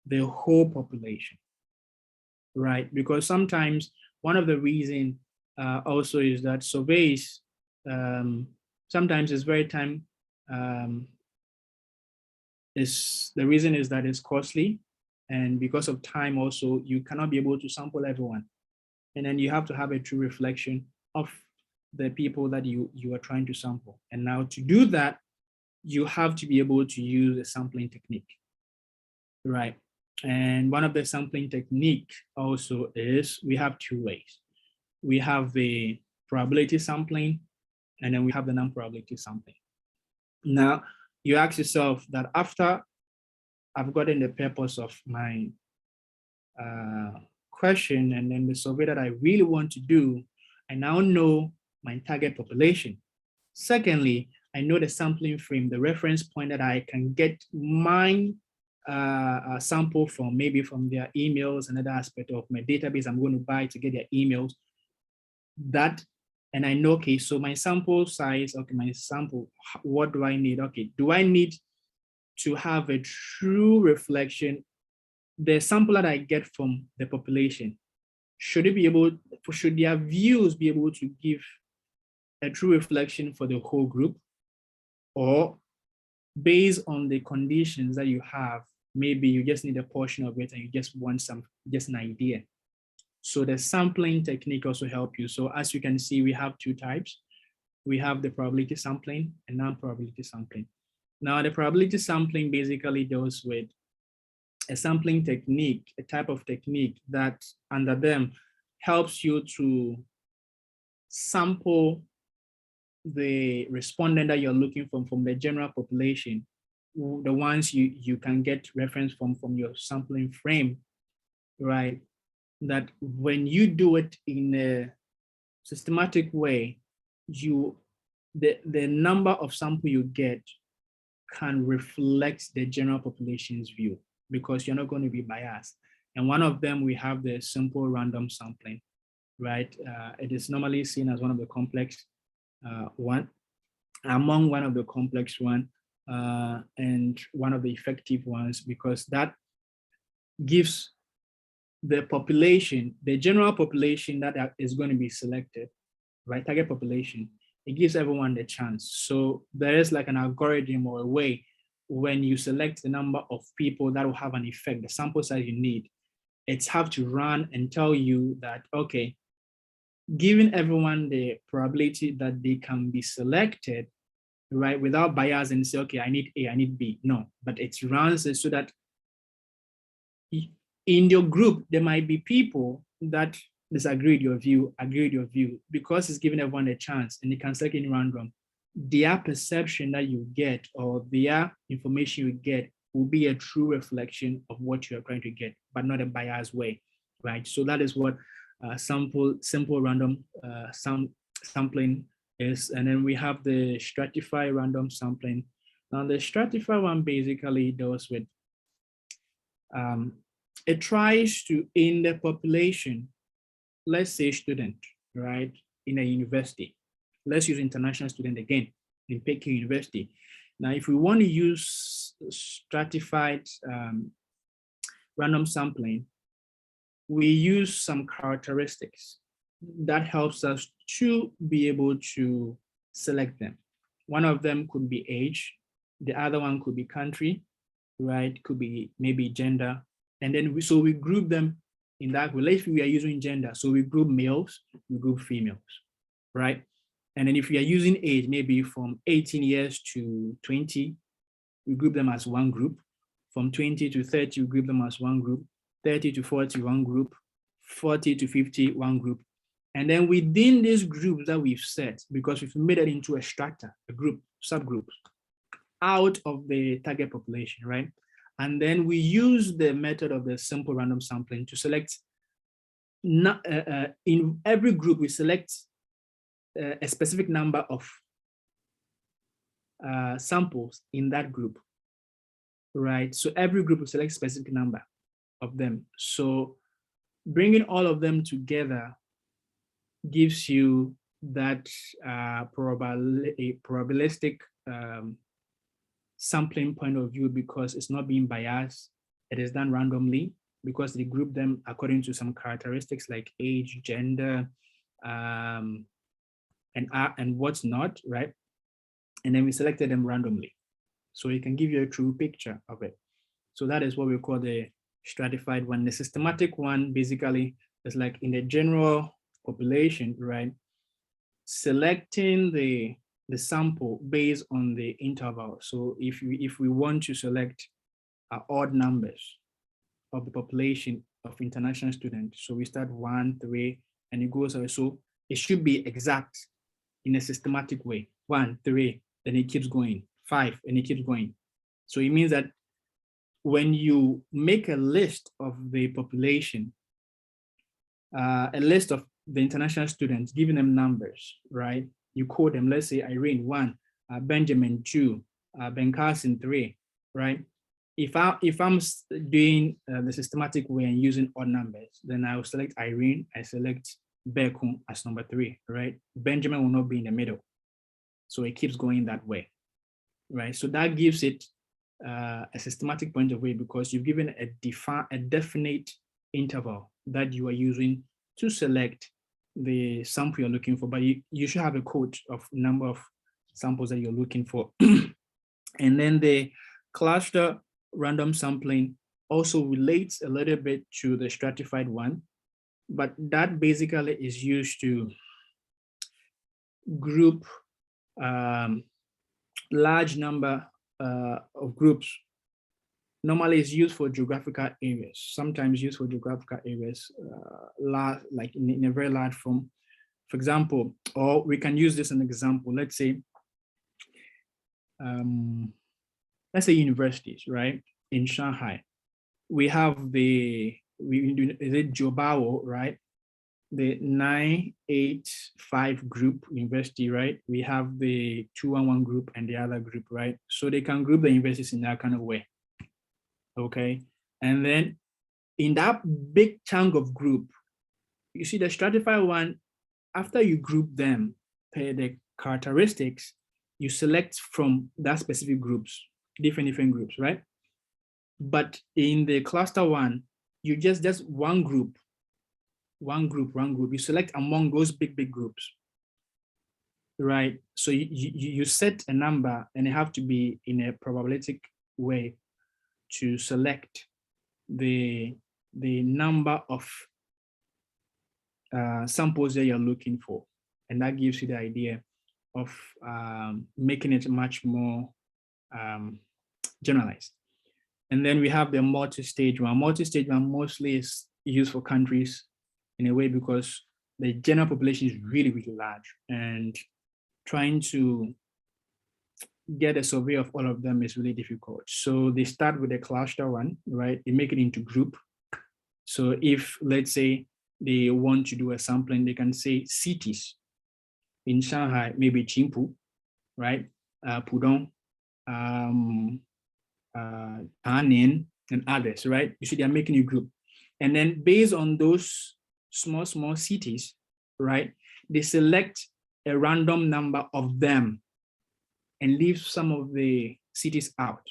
the whole population, right? Because sometimes one of the reasons also is that surveys sometimes is very time, the reason is that it's costly, and because of time also, you cannot be able to sample everyone. And then you have to have a true reflection of the people that you are trying to sample. And now to do that, you have to be able to use a sampling technique, right? And one of the sampling technique also is, we have two ways. We have the probability sampling, and then we have the non-probability sampling. Now, you ask yourself that after I've gotten the purpose of my question and then the survey that I really want to do, I now know my target population. Secondly, I know the sampling frame, the reference point that I can get my sample from, maybe from their emails, another aspect of my database I'm going to buy to get their emails. That, and I know, okay, so my sample size, okay, my sample, what do I need? Okay, do I need to have a true reflection? The sample that I get from the population, should their views be able to give a true reflection for the whole group? Or based on the conditions that you have, maybe you just need a portion of it and you just want just an idea. So the sampling technique also help you. So as you can see, we have two types. We have the probability sampling and non-probability sampling. Now, the probability sampling basically deals with a sampling technique, a type of technique that under them helps you to sample the respondent that you're looking from the general population, the ones you can get reference from your sampling frame, right? That when you do it in a systematic way, the number of sample you get can reflect the general population's view, because you're not going to be biased. And one of them, we have the simple random sampling, right? It is normally seen as one of the complex one, among one of the complex one, and one of the effective ones, because that gives the population, the general population that is going to be selected, right, target population, it gives everyone the chance. So there is like an algorithm or a way when you select the number of people that will have an effect, the sample size you need, it's have to run and tell you that, okay, giving everyone the probability that they can be selected, right, without bias and say, okay, I need A, I need B. No, but it runs it so that in your group, there might be people that disagree with your view, agree with your view, because it's giving everyone a chance and you can select in random. Their perception that you get or their information you get will be a true reflection of what you're trying to get, but not a biased way, right? So that is what simple random sampling is. And then we have the stratified random sampling. Now the stratified one basically deals with, it tries to, in the population, let's say student, right, in a university. Let's use international student again in Peking University. Now, if we want to use stratified random sampling, we use some characteristics that helps us to be able to select them. One of them could be age, the other one could be country, right? Could be maybe gender. And then we group them in that way. If we are using gender, so we group males, we group females, right? And then if we are using age, maybe from 18 years to 20, we group them as one group. From 20 to 30, we group them as one group. 30 to 40, one group. 40 to 50, one group. And then within these groups that we've set, because we've made it into a strata, a group, subgroups, out of the target population, right? And then we use the method of the simple random sampling to select, in every group, we select a specific number of samples in that group, right? So every group will select a specific number of them. So bringing all of them together gives you that probabilistic sampling point of view, because it's not being biased. It is done randomly because they group them according to some characteristics like age, gender, and what's not, right? And then we selected them randomly. So it can give you a true picture of it. So that is what we call the stratified one. The systematic one basically is like in the general population, right? Selecting the sample based on the interval. So if we want to select odd numbers of the population of international students, so we start 1, 3, and it goes away. So it should be exact in a systematic way. 1, 3, then it keeps going. 5, and it keeps going. So it means that when you make a list of the population, a list of the international students, giving them numbers, right? You code them, let's say Irene 1, Benjamin 2, Ben Carson 3, right? If I'm doing the systematic way and using odd numbers, then I will select Irene, I select Beku as number 3, right? Benjamin will not be in the middle. So it keeps going that way, right? So that gives it a systematic point of view, because you've given a definite interval that you are using to select the sample you're looking for, but you should have a code of number of samples that you're looking for. And then the cluster random sampling also relates a little bit to the stratified one, but that basically is used to group large number of groups. Normally it's used for geographical areas, sometimes used for geographical areas, like in a very large form. For example, or we can use this as an example. Let's say universities, right? In Shanghai, we have is it Jiobao, right? The 985 group university, right? We have the 211 group and the other group, right? So they can group the universities in that kind of way. Okay, and then in that big chunk of group, you see the stratified one, after you group them per the characteristics, you select from that specific groups, different groups, right? But in the cluster one, you just one group, you select among those big groups, right? So you set a number and it have to be in a probabilistic way to select the number of samples that you're looking for. And that gives you the idea of making it much more generalized. And then we have the multi-stage one. Multi-stage one mostly is used for countries in a way because the general population is really, really large, and trying to get a survey of all of them is really difficult. So they start with a cluster one, right? They make it into group. So if, let's say, they want to do a sampling, they can say cities in Shanghai, maybe Qingpu, right? Pudong, Tanin, and others, right? You see, they're making a group. And then based on those small cities, right, they select a random number of them and leave some of the cities out.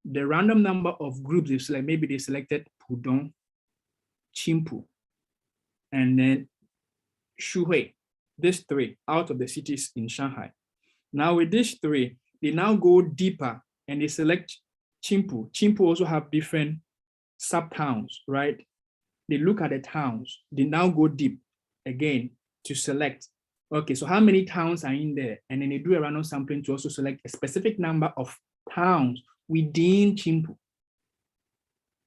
The random number of groups they select, maybe they selected Pudong, Qingpu, and then Shuhui, these three out of the cities in Shanghai. Now with these three, they now go deeper and they select Qingpu. Qingpu also have different sub-towns, right? They look at the towns, they now go deep again to select, okay, so how many towns are in there? And then they do a random sampling to also select a specific number of towns within Qingpu.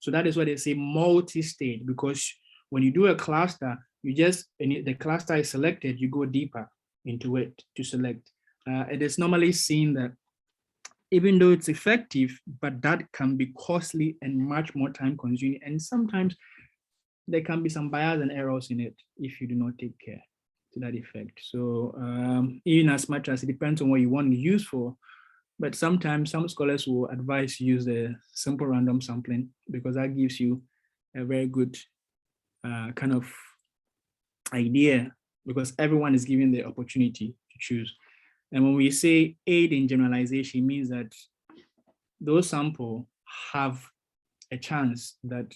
So that is why they say multi-stage, because when you do a cluster, you just, and the cluster is selected, you go deeper into it to select. It is normally seen that even though it's effective, but that can be costly and much more time consuming. And sometimes there can be some bias and errors in it if you do not take care to that effect. So even as much as it depends on what you want to use for, but sometimes some scholars will advise you use the simple random sampling because that gives you a very good kind of idea, because everyone is given the opportunity to choose. And when we say aid in generalization, it means that those samples have a chance that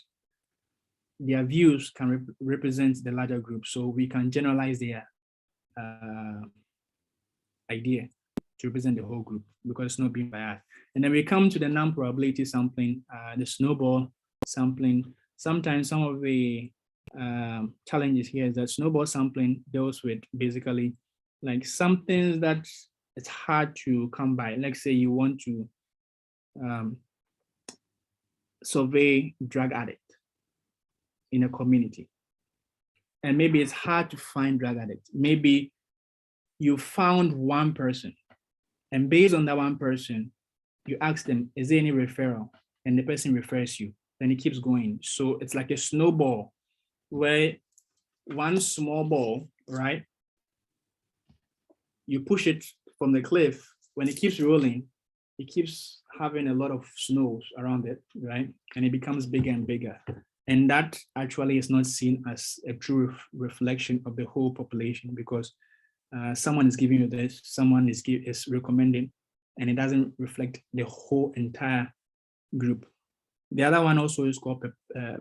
their views can represent the larger group. So we can generalize their idea to represent the whole group because it's not being biased. And then we come to the non-probability sampling, the snowball sampling. Sometimes some of the challenges here is that snowball sampling deals with basically like something that it's hard to come by. Let's say you want to survey drug addict in a community, and maybe it's hard to find drug addicts. Maybe you found one person, and based on that one person, you ask them, is there any referral? And the person refers you, then it keeps going. So it's like a snowball where one small ball, right? You push it from the cliff, when it keeps rolling, it keeps having a lot of snows around it, right? And it becomes bigger and bigger. And that actually is not seen as a true reflection of the whole population, because someone is giving you this, someone is recommending, and it doesn't reflect the whole entire group. The other one also is called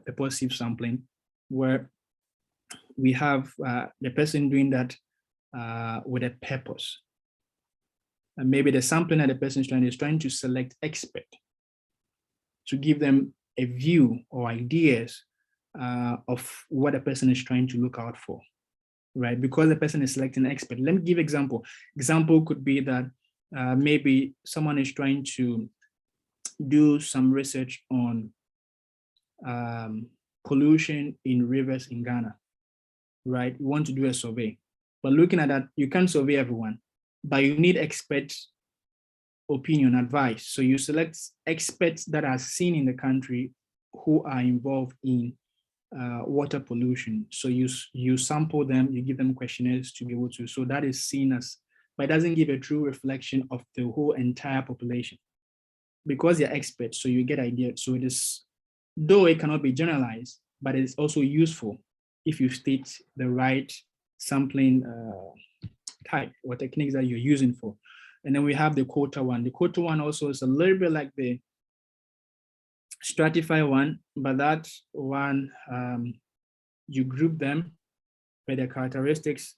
purposive sampling, where we have the person doing that with a purpose. And maybe the sampling that the person is trying to select expert to give them a view or ideas of what a person is trying to look out for, right? Because the person is selecting an expert. Let me give example. Example could be that maybe someone is trying to do some research on pollution in rivers in Ghana, right? You want to do a survey, but looking at that, you can't survey everyone, but you need expert opinion, advice. So you select experts that are seen in the country who are involved in water pollution. So you sample them, you give them questionnaires to be able to, so that is seen as, but it doesn't give a true reflection of the whole entire population because they're experts. So you get ideas. So it is, though it cannot be generalized, but it's also useful if you state the right sampling type or techniques that you're using for. And then we have the quota one. The quota one also is a little bit like the stratify one, but that one, you group them by their characteristics,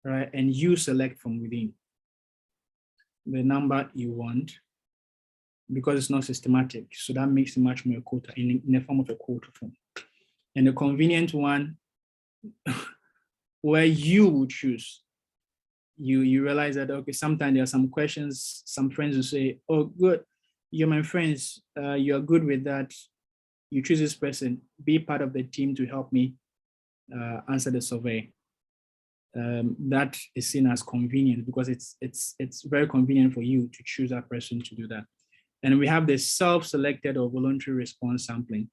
right? And you select from within the number you want, because it's not systematic. So that makes it much more quota in the form of a quota form. And the convenient one, where you would choose, you realize that, okay, sometimes there are some questions, some friends will say, oh, good, you're my friends, you're good with that. you choose this person, be part of the team to help me answer the survey. That is seen as convenient because it's very convenient for you to choose that person to do that. And we have the self-selected or voluntary response sampling.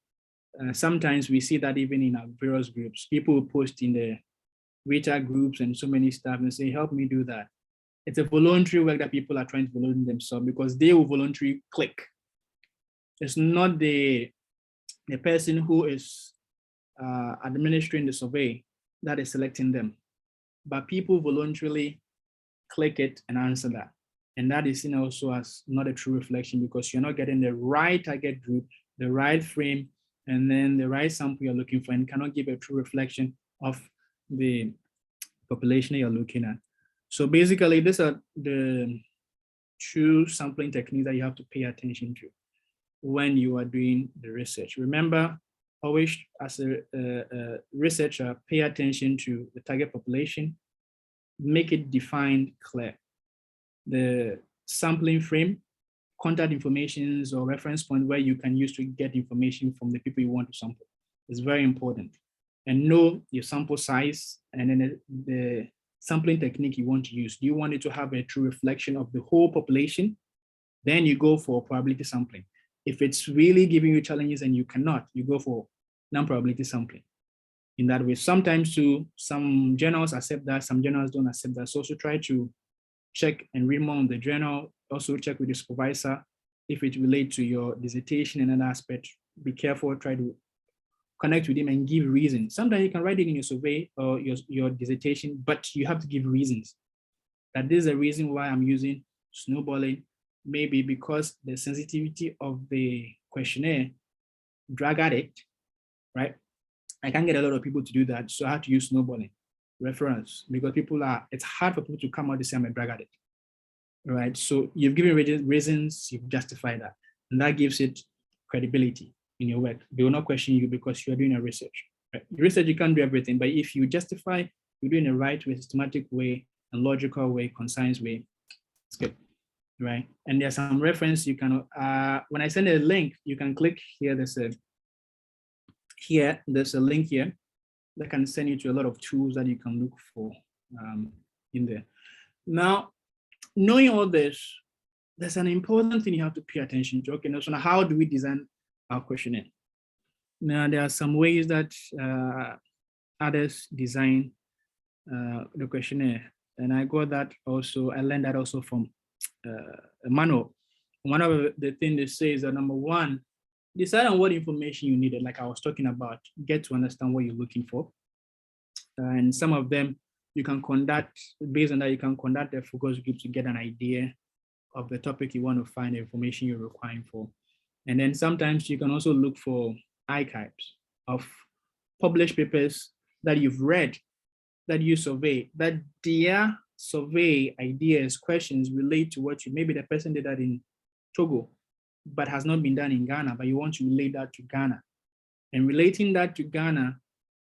Sometimes we see that even in our various groups, people will post in the WeChat groups and so many stuff and say, help me do that. It's a voluntary work that people are trying to volunteer themselves because they will voluntarily click. It's not the person who is administering the survey that is selecting them, but people voluntarily click it and answer that. And that is seen also as not a true reflection because you're not getting the right target group, the right frame, and then the right sample you're looking for, and cannot give a true reflection of the population you're looking at. So basically, these are the two sampling techniques that you have to pay attention to when you are doing the research. Remember, always as a researcher, pay attention to the target population, make it defined, clear. The sampling frame, contact informations or reference point where you can use to get information from the people you want to sample. It's very important. And know your sample size and then the sampling technique you want to use. Do you want it to have a true reflection of the whole population? Then you go for probability sampling. If it's really giving you challenges and you cannot, you go for non-probability sampling. In that way, sometimes too, some journals accept that, some journals don't accept that. So also try to check and read more on the journal. Also check with your supervisor if it relates to your dissertation and another aspect. Be careful, try to connect with him and give reasons. Sometimes you can write it in your survey or your dissertation, but you have to give reasons. That this is a reason why I'm using snowballing, maybe because the sensitivity of the questionnaire drag addict, right? I can't get a lot of people to do that, so I have to use snowballing reference because it's hard for people to come out to say I'm a drug addict, right? So you've given reasons, you've justified that, and that gives it credibility in your work. They will not question you because you're doing a research. Right? Research, you can't do everything, but if you justify, you're doing it right way, systematic way, and logical way, concise way, it's good, right? And there's some reference you can, when I send a link, you can click here, there's a link here that can send you to a lot of tools that you can look for in there. Now, knowing all this, there's an important thing you have to pay attention to. Okay, so now how do we design our questionnaire? Now, there are some ways that others design the questionnaire. And I got that also, I learned that also from a manual. One of the things they say is that number one, decide on what information you needed, like I was talking about, get to understand what you're looking for. And some of them you can conduct, based on that, you can conduct a focus group to get an idea of the topic you want to find, the information you're requiring for. And then sometimes you can also look for archives of published papers that you've read, that you survey, that their survey ideas, questions relate to what you, maybe the person did that in Togo, but has not been done in Ghana, but you want to relate that to Ghana. And relating that to Ghana,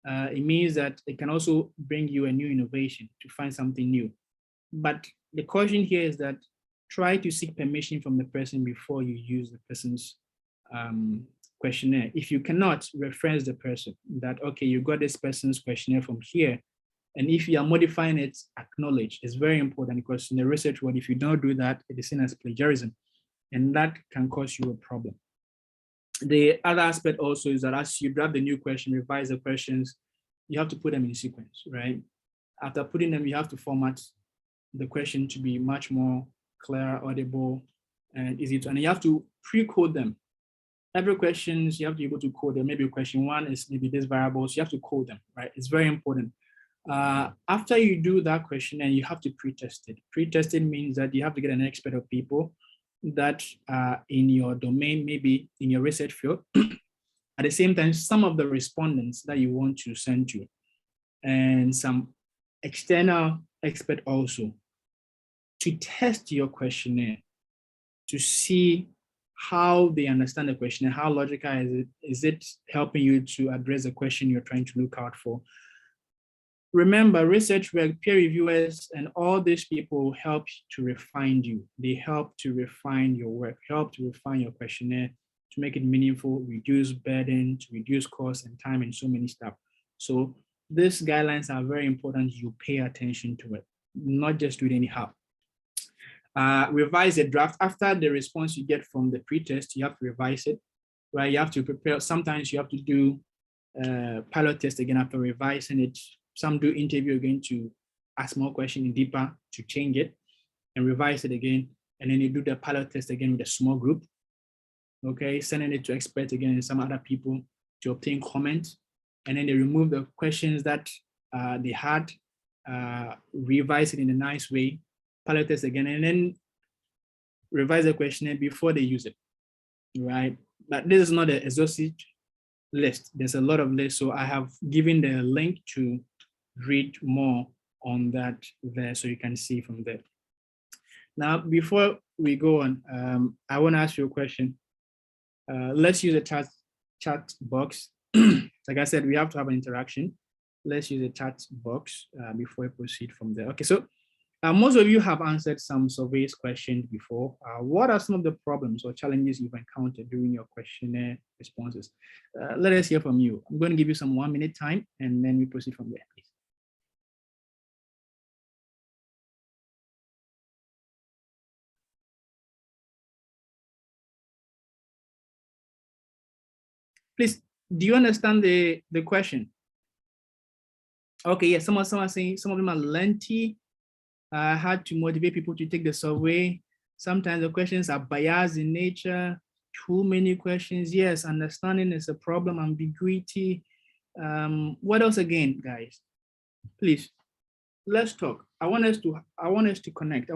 it means that it can also bring you a new innovation to find something new. But the caution here is that try to seek permission from the person before you use the person's questionnaire. If you cannot, reference the person that, okay, you got this person's questionnaire from here. And if you are modifying it, acknowledge. It's very important because in the research world, if you don't do that, it is seen as plagiarism. And that can cause you a problem. The other aspect also is that as you draft the new question, revise the questions, you have to put them in sequence, right? After putting them, you have to format the question to be much more clear, audible, and easy to, and you have to pre-code them. Every questions, you have to be able to code them. Maybe question one is maybe this variable, so you have to code them, right? It's very important. After you do that question, and you have to pre-test it. Pre-testing means that you have to get an expert of people that are in your domain, maybe in your research field. At the same time, some of the respondents that you want to send to, and some external expert also, to test your questionnaire, to see how they understand the questionnaire, how logical is it? Is it helping you to address the question you're trying to look out for? Remember, research work, peer reviewers, and all these people help to refine you. They help to refine your work, help to refine your questionnaire, to make it meaningful, reduce burden, to reduce cost and time and so many stuff. So these guidelines are very important. You pay attention to it, not just do it anyhow. Revise the draft. After the response you get from the pre-test, you have to revise it, right? You have to prepare. Sometimes you have to do pilot test again after revising it. Some do interview again to ask more questions deeper to change it and revise it again. And then you do the pilot test again with a small group. Okay, sending it to experts again and some other people to obtain comments. And then they remove the questions that they had, revise it in a nice way, pilot test again, and then revise the questionnaire before they use it, right? But this is not an exhaustive list. There's a lot of lists. So I have given the link to read more on that there so you can see from there. Now, before we go on, I want to ask you a question. Let's use a chat box. Like I said, we have to have an interaction. Let's use a chat box before we proceed from there. Okay, so most of you have answered some surveys questions before. What are some of the problems or challenges you've encountered during your questionnaire responses? Let us hear from you. I'm going to give you some 1 minute time and then we proceed from there, please. Please, do you understand the question? Okay, yes, someone saying some of them are lengthy. Hard to motivate people to take the survey. Sometimes the questions are biased in nature, too many questions. Yes, understanding is a problem, ambiguity. What else again, guys? Please, let's talk. I want us to connect.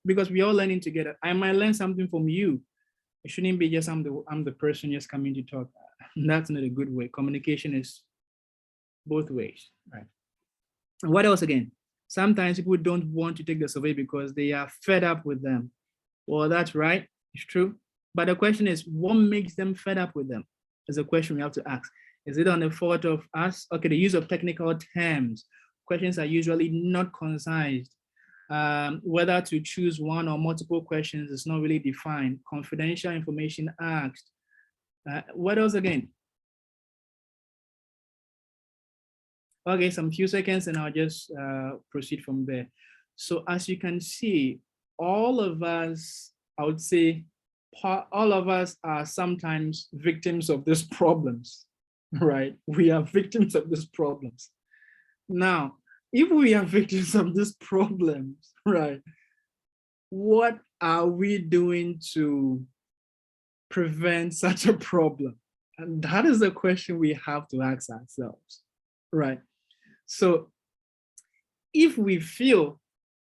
Because we're all learning together. I might learn something from you. It shouldn't be just I'm the person just coming to talk. That's not a good way. Communication is both ways, right? And what else again? Sometimes people don't want to take the survey because they are fed up with them. Well, that's right, it's true. But the question is, what makes them fed up with them? Is a question we have to ask. Is it on the fault of us? Okay, the use of technical terms. Questions are usually not concise. Whether to choose one or multiple questions is not really defined. Confidential information asked. What else again? Okay, some few seconds and I'll just proceed from there. So as you can see, all of us, I would say, all of us are sometimes victims of these problems, right? We are victims of these problems. Now, if we are victims of these problems, right, what are we doing to prevent such a problem? And that is the question we have to ask ourselves, right? So if we feel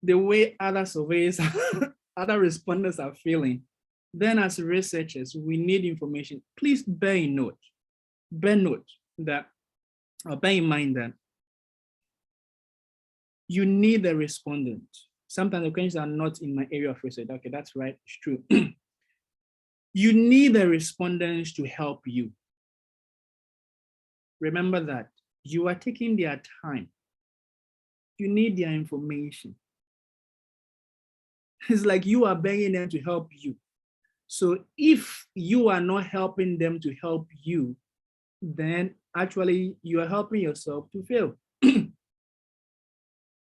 the way other surveys, other respondents are feeling, then as researchers, we need information. Please bear in mind that you need a respondent. Sometimes the questions are not in my area of research. Okay, that's right, it's true. You need the respondents to help you. Remember that. You are taking their time. You need their information. It's like you are begging them to help you. So if you are not helping them to help you, then actually you are helping yourself to fail.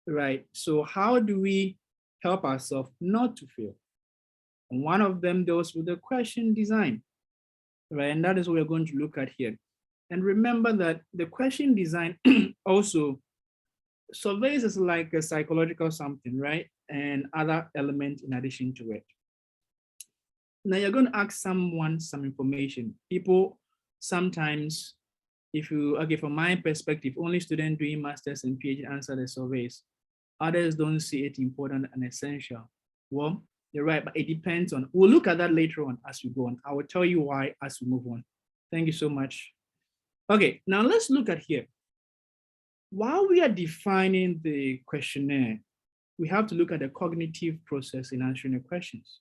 Right? So how do we help ourselves not to fail? And one of them deals with the question design, right? And that is what we're going to look at here. And remember that the question design also, surveys is like a psychological something, right? And other elements in addition to it. Now you're going to ask someone some information. People sometimes, okay, from my perspective, only students doing masters and PhD answer the surveys. Others don't see it important and essential. Well, you're right, but it depends on, we'll look at that later on as we go on. I will tell you why as we move on. Thank you so much. Okay, now let's look at here. While we are defining the questionnaire, we have to look at the cognitive process in answering the questions.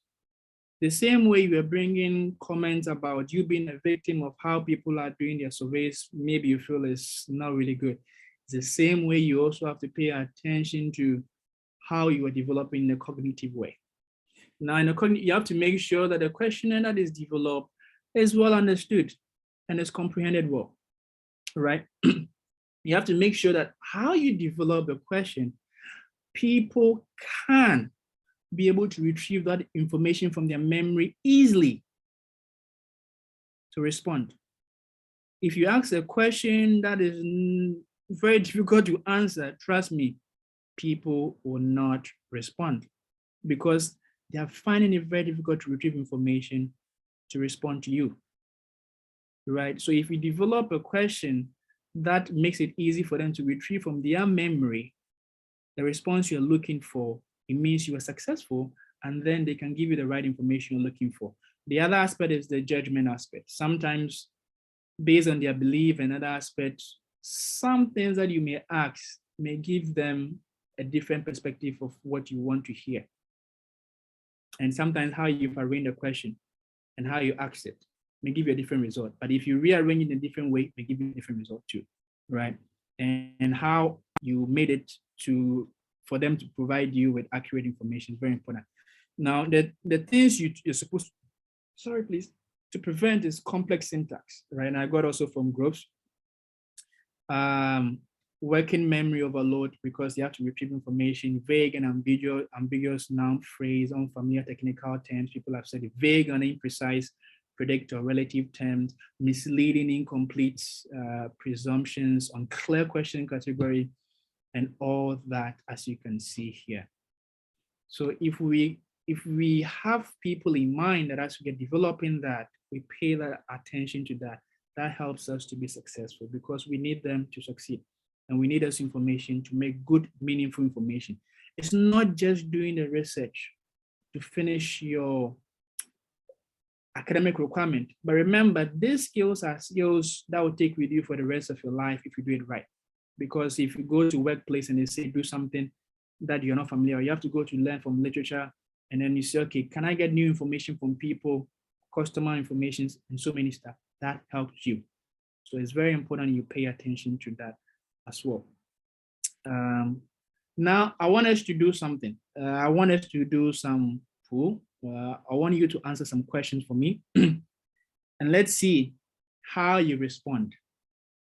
The same way you are bringing comments about you being a victim of how people are doing their surveys, maybe you feel is not really good. It's the same way you also have to pay attention to how you are developing in a cognitive way. Now, you have to make sure that the questionnaire that is developed is well understood and is comprehended well, right? You have to make sure that how you develop the question, people can be able to retrieve that information from their memory easily to respond. If you ask a question that is very difficult to answer, trust me, people will not respond because they are finding it very difficult to retrieve information to respond to you, right? So if you develop a question that makes it easy for them to retrieve from their memory the response you're looking for, it means you are successful, and then they can give you the right information you're looking for. The other aspect is the judgment aspect. Sometimes based on their belief and other aspects, some things that you may ask may give them a different perspective of what you want to hear. And sometimes how you've arranged the question and how you ask it may give you a different result. But if you rearrange it in a different way, it may give you a different result too, right? And how you made it for them to provide you with accurate information is very important. Now, the things you're supposed to, sorry, please, to prevent is complex syntax, right? And I got also from groups. Working memory overload because you have to retrieve information, vague and ambiguous noun phrase, unfamiliar technical terms. People have said it, vague and imprecise predict or relative terms, misleading, incomplete presumptions, unclear question category, and all that, as you can see here. So if we have people in mind that as we get developing that, we pay that attention to that, that helps us to be successful because we need them to succeed. And we need this information to make good, meaningful information. It's not just doing the research to finish your academic requirement, but remember, these skills are skills that will take with you for the rest of your life if you do it right. Because if you go to workplace and they say do something that you're not familiar, you have to go to learn from literature, and then you say, okay, can I get new information from people, customer information, and so many stuff. That helps you. So it's very important you pay attention to that as well. Now, I want us to do something. I want us to do some pool. I want you to answer some questions for me. And let's see how you respond,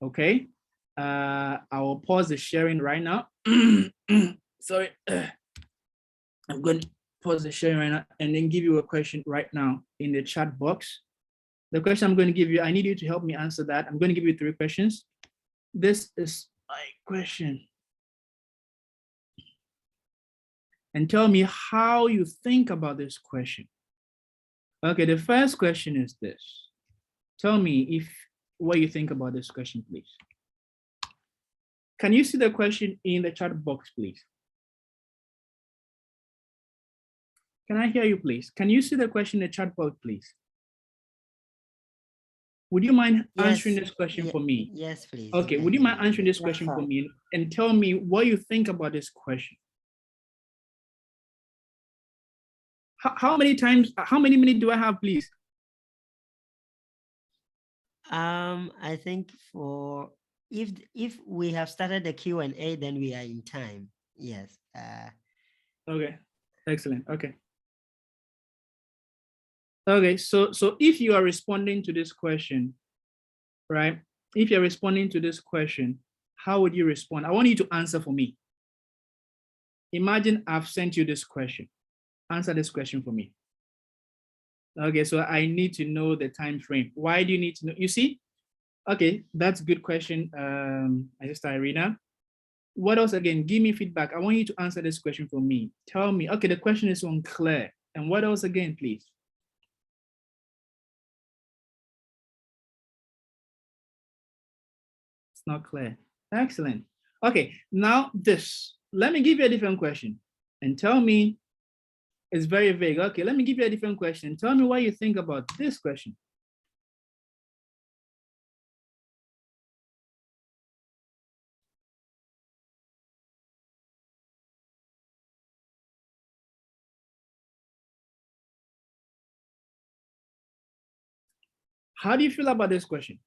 okay? I will pause the sharing right now. Sorry. I'm going to pause the sharing right now and then give you a question right now in the chat box. The question I'm going to give you, I need you to help me answer that. I'm going to give you 3 questions. This is my question. And tell me how you think about this question. Okay, the first question is this. Tell me what you think about this question, please. Can you see the question in the chat box, please? Can I hear you, please? Can you see the question in the chat box, please? Would you mind answering this question for me? Yes, please. Okay, would you mind answering this question for me and tell me what you think about this question? How many minutes do I have, please? I think for if we have started the Q&A, then we are in time. Yes. Okay, excellent. Okay. Okay, so if you are responding to this question, right? If you're responding to this question, how would you respond? I want you to answer for me. Imagine I've sent you this question. Answer this question for me. Okay, so I need to know the time frame. Why do you need to know? You see? Okay, that's a good question. Irina. What else again? Give me feedback. I want you to answer this question for me. Tell me. Okay, the question is unclear. And what else again, please? It's not clear. Excellent. Okay, now this. Let me give you a different question and tell me. It's very vague. Okay, let me give you a different question. Tell me what you think about this question. How do you feel about this question?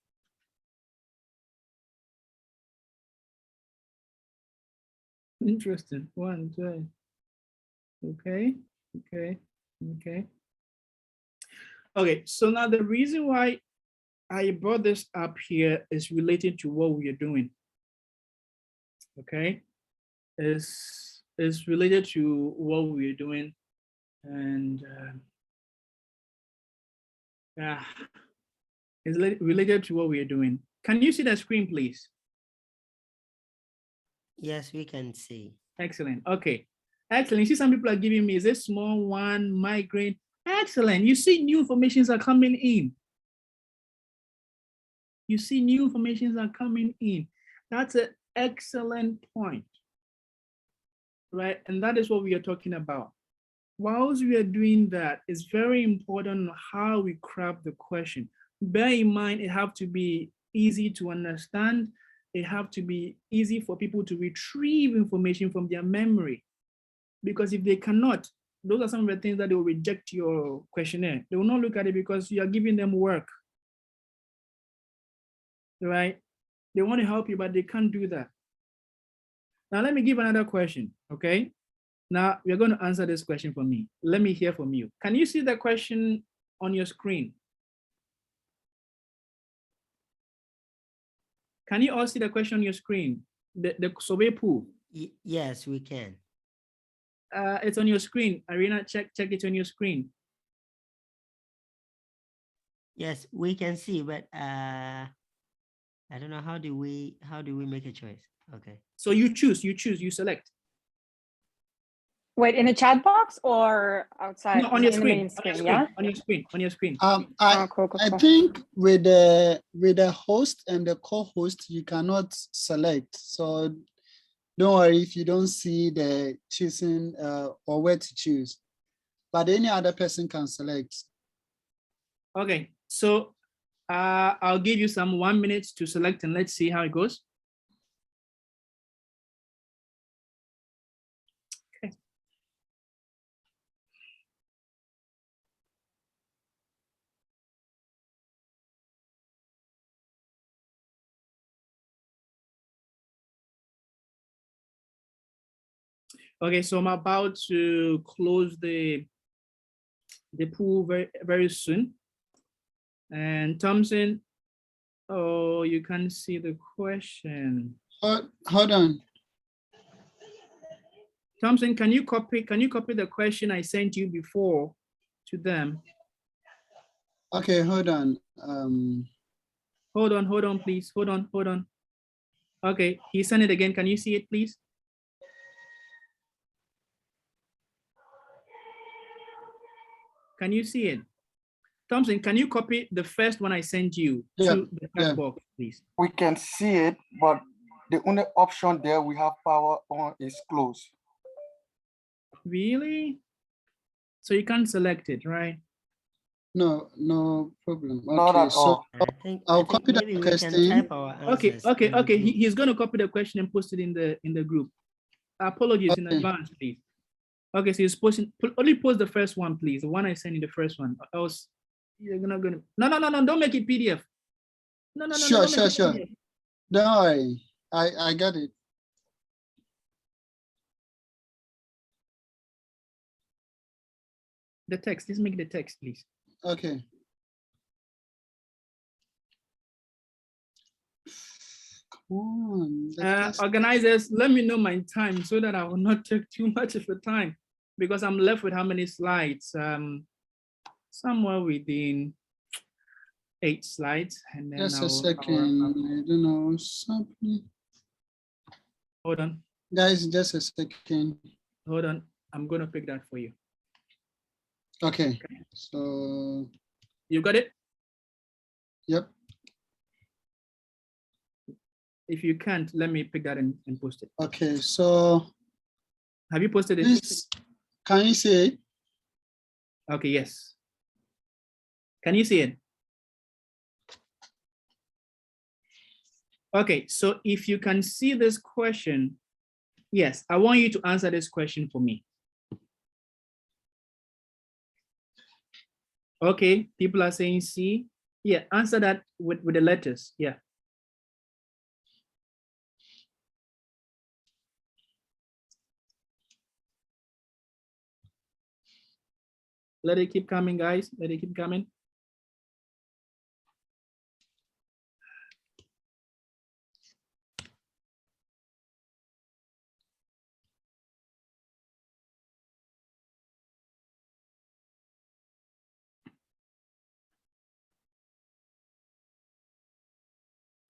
Interesting. 1, 2. Okay. Okay, so now the reason why I brought this up here is related to what we are doing. Okay, is related to what we're doing, and yeah, it's related to what we are doing. Can you see the screen, please? Yes, we can see. Excellent. Okay, excellent. You see, some people are giving me, is this small one, migraine? Excellent. You see, new informations are coming in. You see, new informations are coming in. That's an excellent point, right? And that is what we are talking about. Whilst we are doing that, it's very important how we craft the question. Bear in mind, it have to be easy to understand. It have to be easy for people to retrieve information from their memory. Because if they cannot, those are some of the things that they will reject your questionnaire. They will not look at it because you are giving them work, right? They want to help you, but they can't do that. Now, let me give another question, okay? Now, you're going to answer this question for me. Let me hear from you. Can you see the question on your screen? Can you all see the question on your screen? The survey pool. Yes, we can. It's on your screen. Arena, check it on your screen. Yes, we can see, but I don't know, how do we make a choice? Okay. So you choose, you select. Wait, in the chat box or outside? No, on your in the screen, main on your screen, screen, yeah? on your screen. Oh, cool. I think with the host and the co-host, you cannot select. So don't worry if you don't see the choosing or where to choose. But any other person can select. Okay, so I'll give you some 1 minute to select and let's see how it goes. Okay. Okay, so I'm about to close the pool very soon. And Thompson, oh, you can't see the question. Hold on. Thompson, can you copy the question I sent you before to them? Okay, hold on. Hold on, please. Hold on. Okay, he sent it again. Can you see it, please? Can you see it? Thompson, can you copy the first one I sent you to the chat box, please? We can see it, but the only option there we have power on is close. Really? So you can't select it, right? No problem. Not Okay, at so all. I'll copy maybe the we can question. type our answers. Okay. He's going to copy the question and post it in the group. Apologies in Okay. advance, please. Okay, so he's posting. Only post the first one, please. The one I sent in the first one. Else, you're not gonna. No. Don't make it PDF. No. Sure. Don't make it PDF. Don't worry. I got it. The text. Let's make the text, please. Okay. Come on. Organizers, let me know my time so that I will not take too much of the time because I'm left with how many slides? Somewhere within 8 slides, and then Just a second. I don't know something. Hold on. Guys, just a second. Hold on. I'm gonna pick that for you. Okay. So. You got it? Yep. If you can't, let me pick that and post it. Okay. So. Have you posted it? Please, can you see it? Okay. Yes. Can you see it? Okay, so if you can see this question, yes, I want you to answer this question for me. Okay, people are saying C. Yeah, answer that with the letters. Yeah. Let it keep coming, guys. Let it keep coming.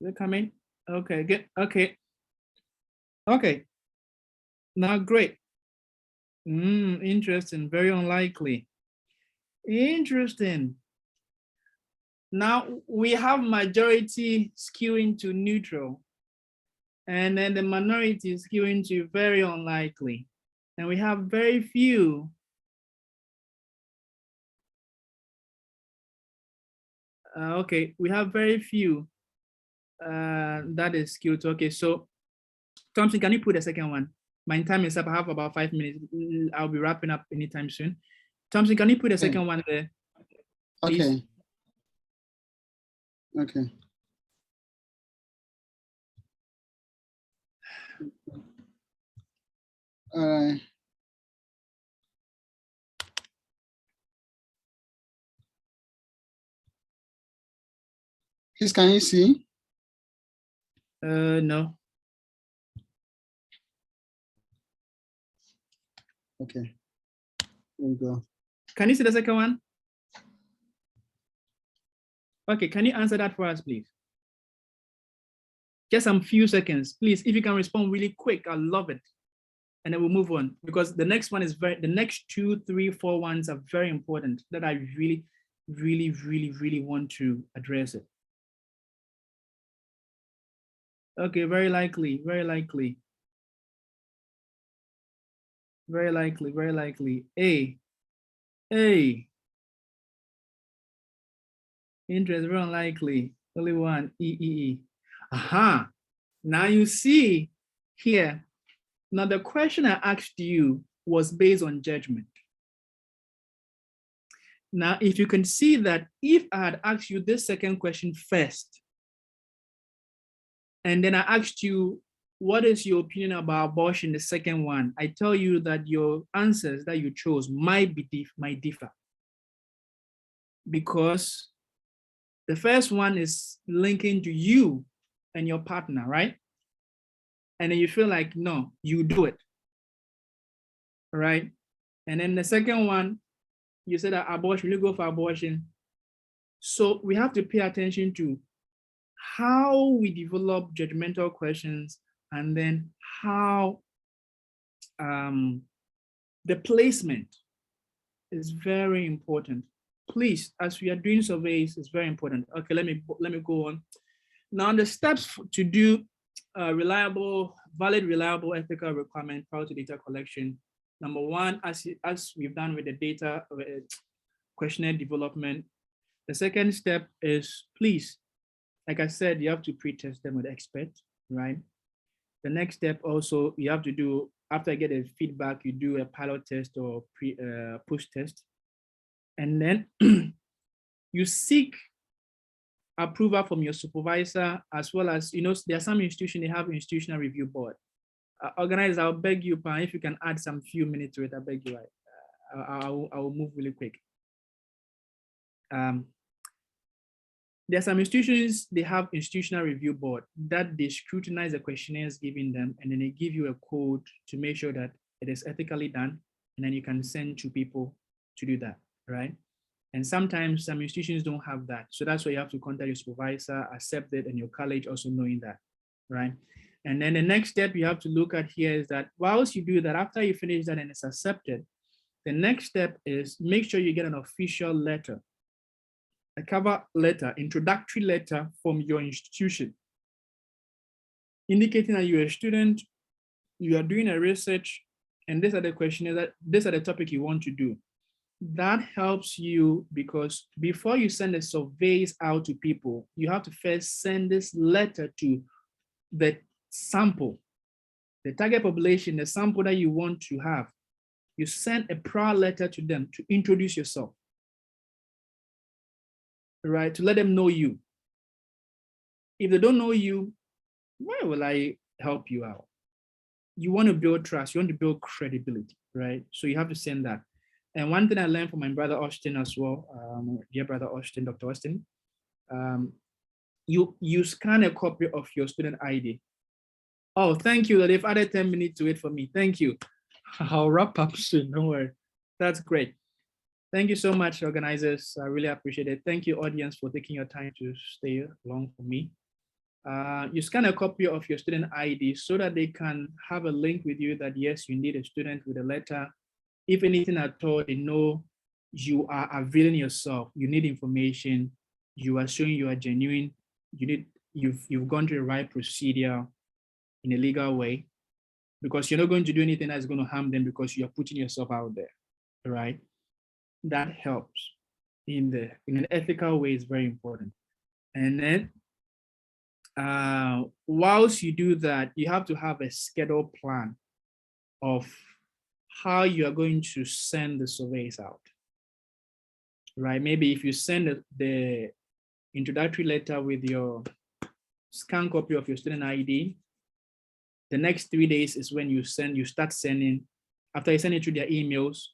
They're coming. Okay, good. Okay. Okay. Now, great. Interesting. Very unlikely. Interesting. Now we have majority skewing to neutral, and then the minority skewing to very unlikely. And we have very few. Okay, we have very few that is skewed. Okay, so Thompson, can you put the second one? My time is up. I have about 5 minutes. I'll be wrapping up anytime soon. Thompson, can you put the second one there? Please? Okay. Okay. All right. Please, can you see? No. Okay. There we go. Can you see the second one? Okay, can you answer that for us, please? Just some few seconds, please. If you can respond really quick, I love it. And then we'll move on, because the next one is the next 2, 3, 4 ones are very important that I really, really, really, really want to address it. Okay, very likely, very likely. Very likely, very likely. A. Interest, very unlikely. Only one, E. Aha. Now you see here. Now the question I asked you was based on judgment. Now, if you can see that if I had asked you this second question first, and then I asked you, what is your opinion about abortion, the second one, I tell you that your answers that you chose might differ. Because the first one is linking to you and your partner, right? And then you feel like, no, you do it, right? And then the second one, you said that abortion, you go for abortion. So we have to pay attention to how we develop judgmental questions, and then how the placement is very important. Please, as we are doing surveys, it's very important. Okay, let me go on. Now the steps to do valid, reliable, ethical requirement prior to data collection. Number one, as we've done with the data questionnaire development, the second step is, please, like I said, you have to pre-test them with experts, right? The next step also, you have to do, after I get a feedback, you do a pilot test or push test. And then you seek approval from your supervisor, as well as, there are some institutions, they have institutional review board. Organizers, I'll beg you, Pa, if you can add some few minutes to it, I beg you, I will move really quick. There are some institutions, they have institutional review board that they scrutinize the questionnaires given them, and then they give you a code to make sure that it is ethically done, and then you can send to people to do that, right? And sometimes some institutions don't have that. So that's why you have to contact your supervisor, accept it, and your college also knowing that, right? And then the next step you have to look at here is that whilst you do that, after you finish that and it's accepted, the next step is make sure you get an official letter, a cover letter, introductory letter from your institution, indicating that you're a student, you are doing a research, and these are the questionnaires that these are the topic you want to do. That helps you because before you send the surveys out to people, you have to first send this letter to the sample, the target population, the sample that you want to have. You send a prior letter to them to introduce yourself, right? To let them know you. If they don't know you, why will I help you out? You want to build trust, you want to build credibility, right? So you have to send that. And one thing I learned from my brother Austin as well, dear brother Austin, Dr. Austin, you scan a copy of your student ID. Oh, thank you. They've added 10 minutes to it for me. Thank you. I'll wrap up soon. Don't worry. That's great. Thank you so much, organizers. I really appreciate it. Thank you, audience, for taking your time to stay along for me. You scan a copy of your student ID so that they can have a link with you that yes, you need a student with a letter. If anything at all, they know you are availing yourself, you need information, you are showing you are genuine, you've gone through the right procedure in a legal way, because you're not going to do anything that's going to harm them because you're putting yourself out there, right? That helps in an ethical way is very important. And then whilst you do that, you have to have a scheduled plan of how you are going to send the surveys out, right? Maybe if you send the introductory letter with your scanned copy of your student ID, the next 3 days is when you start sending, after you send it through their emails,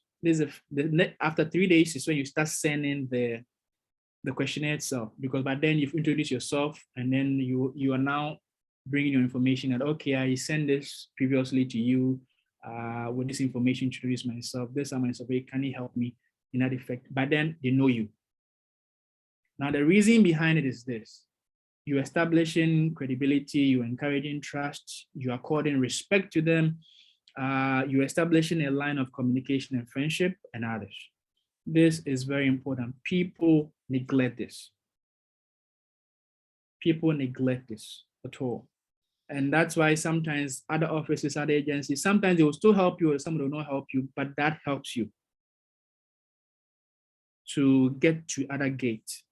after 3 days is when you start sending the questionnaire itself, because by then you've introduced yourself and then you are now bringing your information that, okay, I sent this previously to you with this information to introduce myself. This is my survey, can you help me in that effect? By then they know you. Now the reason behind it is this: you're establishing credibility, you're encouraging trust, you're according respect to them, you're establishing a line of communication and friendship and others. This is very important. People neglect this. People neglect this at all. And that's why sometimes other offices, other agencies, sometimes they will still help you or some will not help you, but that helps you to get to other gates.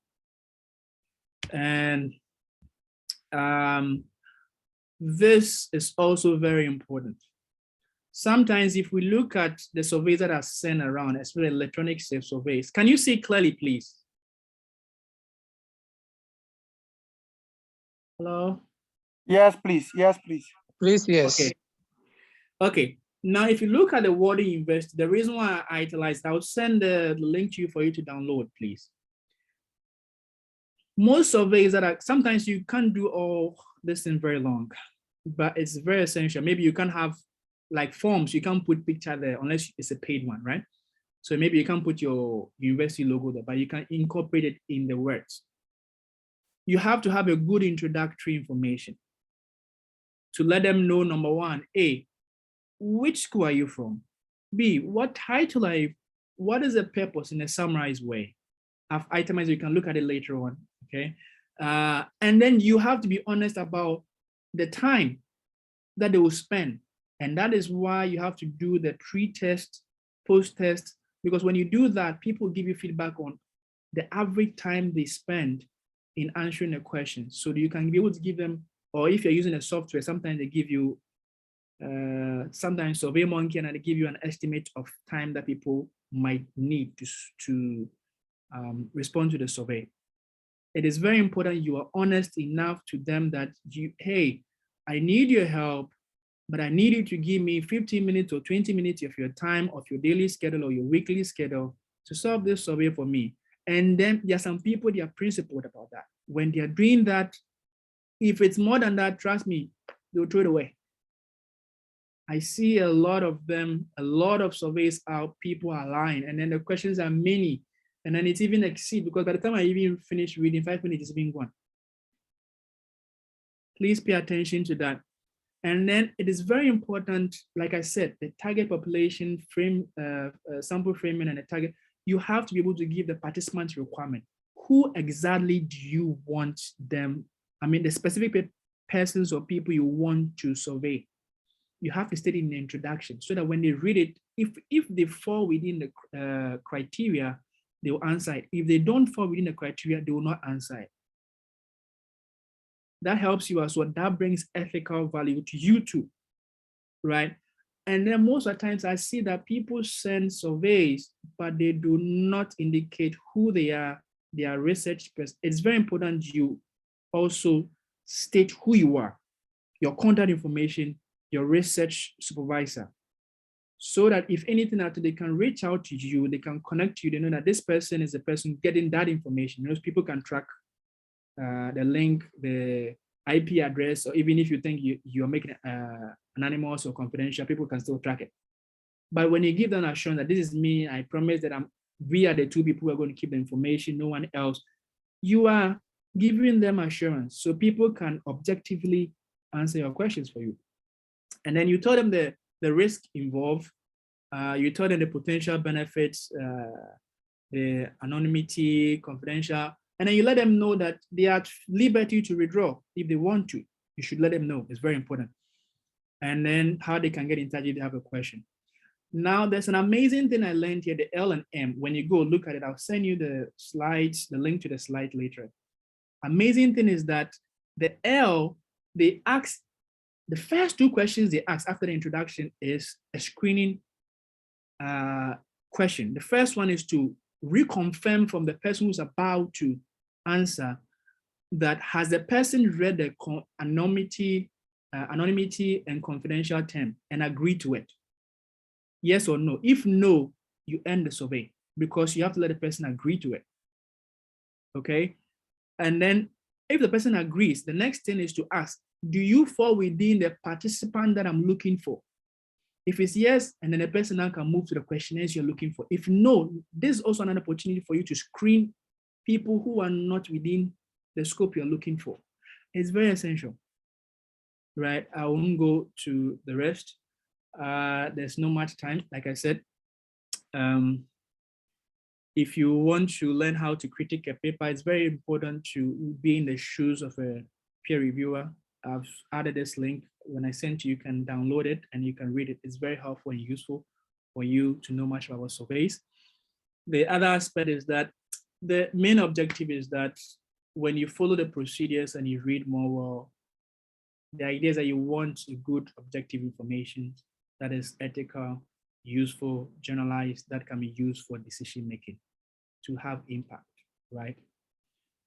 And this is also very important. Sometimes if we look at the surveys that are sent around, especially electronic surveys, can you see clearly, please? Hello? Yes, please. Yes, please. Please, yes. Okay. Okay. Now, if you look at the wording university, the reason why I itemized, I'll send the link to you for you to download, please. Most surveys that are, sometimes you can't do all this thing very long, but it's very essential. Maybe you can have like forms, you can't put picture there unless it's a paid one, right? So maybe you can put your university logo there, but you can incorporate it in the words. You have to have a good introductory information to let them know, number one, A, which school are you from? B, what title are you? What is the purpose in a summarized way? I've itemized, you can look at it later on, okay? And then you have to be honest about the time that they will spend. And that is why you have to do the pre-test, post-test, because when you do that, people give you feedback on the average time they spend in answering a question. So you can be able to give them, or if you're using a software, sometimes they give you, sometimes SurveyMonkey, and they give you an estimate of time that people might need to respond to the survey. It is very important you are honest enough to them that hey, I need your help, but I need you to give me 15 minutes or 20 minutes of your time, of your daily schedule or your weekly schedule to solve this survey for me. And then there are some people, they are principled about that. When they are doing that, if it's more than that, trust me, they'll throw it away. I see a lot of them, a lot of surveys out, people are lying, and then the questions are many, and then it's even exceed, because by the time I even finish reading, 5 minutes is being gone. Please pay attention to that. And then it is very important, like I said, the target population frame, sample framing and the target, you have to be able to give the participants requirement. Who exactly do you want them, I mean, the specific persons or people you want to survey? You have to state in the introduction so that when they read it, if they fall within the criteria, they will answer it. If they don't fall within the criteria, they will not answer it. That helps you as well. That brings ethical value to you too, right? And then most of the times I see that people send surveys, but they do not indicate who they are, their research person. It's very important you also state who you are, your contact information, your research supervisor, so that if anything after they can reach out to you, they can connect to you, they know that this person is the person getting that information. Those people can track the link, the IP address, or even if you think you're making anonymous or confidential, people can still track it. But when you give them assurance that this is me, I promise that we are the two people who are going to keep the information, no one else, you are giving them assurance so people can objectively answer your questions for you. And then you tell them the risk involved, you tell them the potential benefits, the anonymity, confidential, and then you let them know that they are at liberty to withdraw if they want to. You should let them know, it's very important. And then how they can get in touch if they have a question. Now, there's an amazing thing I learned here, the L and M. When you go look at it, I'll send you the slides, the link to the slide later. Amazing thing is that the L, they ask, the first two questions they ask after the introduction is a screening question. The first one is to reconfirm from the person who's about to answer that has the person read the anonymity and confidential term and agreed to it? Yes or no? If no, you end the survey because you have to let the person agree to it. Okay. And then if the person agrees, the next thing is to ask, do you fall within the participant that I'm looking for? If it's yes, and then the person now can move to the questionnaires you're looking for. If no, this is also another opportunity for you to screen people who are not within the scope you're looking for. It's very essential, right? I won't go to the rest. There's not much time, like I said. If you want to learn how to critique a paper, it's very important to be in the shoes of a peer reviewer. I've added this link. When I send you, you can download it and you can read it. It's very helpful and useful for you to know much about surveys. The other aspect is that the main objective is that when you follow the procedures and you read more well, the idea is that you want a good objective information that is ethical, useful, generalized, that can be used for decision making to have impact, right?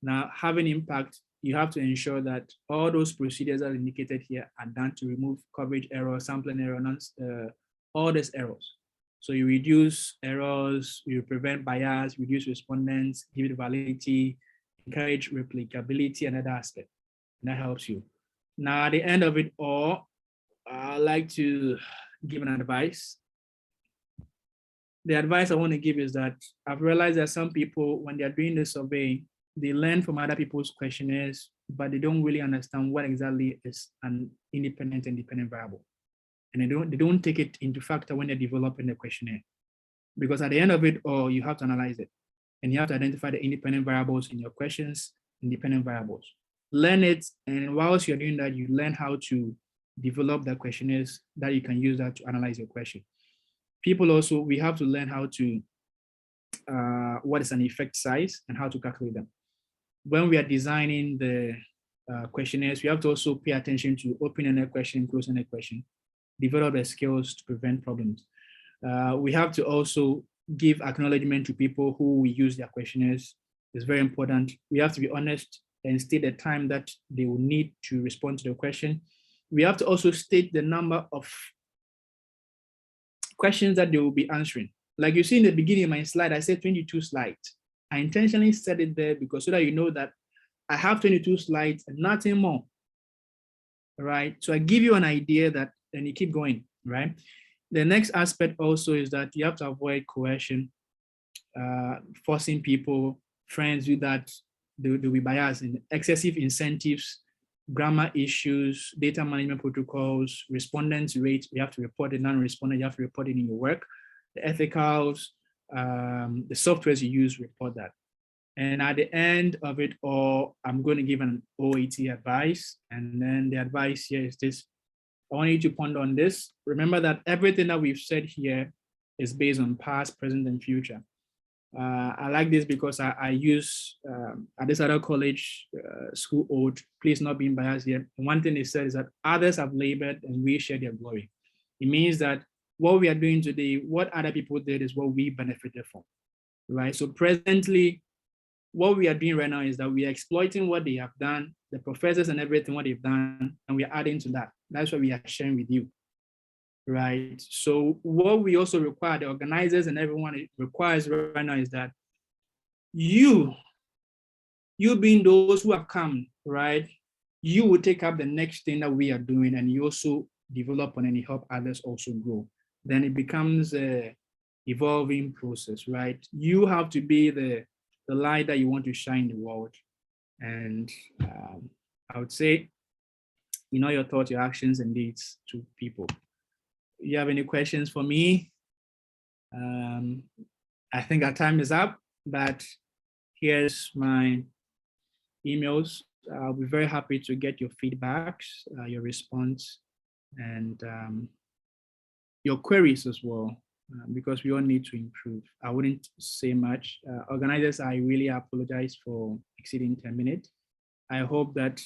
Now, having impact, you have to ensure that all those procedures that are indicated here are done to remove coverage error, sampling error, all these errors. So you reduce errors, you prevent bias, reduce respondents, give it validity, encourage replicability, and other aspect. And that helps you. Now, at the end of it all, I'd like to give an advice. The advice I want to give is that I've realized that some people, when they're doing the survey, they learn from other people's questionnaires, but they don't really understand what exactly is an independent and dependent variable. And they don't take it into factor when they're developing the questionnaire. Because at the end of it all, you have to analyze it. And you have to identify the independent variables in your questions, independent variables. Learn it, and whilst you're doing that, you learn how to develop the questionnaires that you can use that to analyze your question. People also, we have to learn how to, what is an effect size and how to calculate them. When we are designing the questionnaires, we have to also pay attention to open-ended question, closed-ended question, develop the skills to prevent problems. We have to also give acknowledgement to people who we use their questionnaires. It's very important. We have to be honest and state the time that they will need to respond to the question. We have to also state the number of questions that they will be answering. Like you see in the beginning of my slide, I said 22 slides. I intentionally said it there because so that you know that I have 22 slides and nothing more, right? So I give you an idea that, and you keep going, right? The next aspect also is that you have to avoid coercion, forcing people, friends do that, they'll be biased in excessive incentives, grammar issues, data management protocols, respondents rate, you have to report it, non-respondent, you have to report it in your work, the ethicals, the softwares you use, report that. And at the end of it all, I'm going to give an OET advice. And then the advice here is this. I want you to ponder on this. Remember that everything that we've said here is based on past, present, and future. I like this because I use, at this other college, school oath, please not being biased here. And one thing they said is that others have labored and we share their glory. It means that what we are doing today, what other people did is what we benefited from, right? So presently, what we are doing right now is that we are exploiting what they have done, the professors and everything, what they've done, and we are adding to that. That's what we are sharing with you, right? So what we also require, the organizers and everyone requires right now is that you being those who have come, right? You will take up the next thing that we are doing and you also develop on and help others also grow. Then it becomes a evolving process, right? You have to be the light that you want to shine in the world. And I would say, your thoughts, your actions and deeds to people. You have any questions for me? I think our time is up, but here's my emails. I'll be very happy to get your feedbacks, your response, and your queries as well, because we all need to improve. I wouldn't say much. Organizers, I really apologize for exceeding 10 minutes. I hope that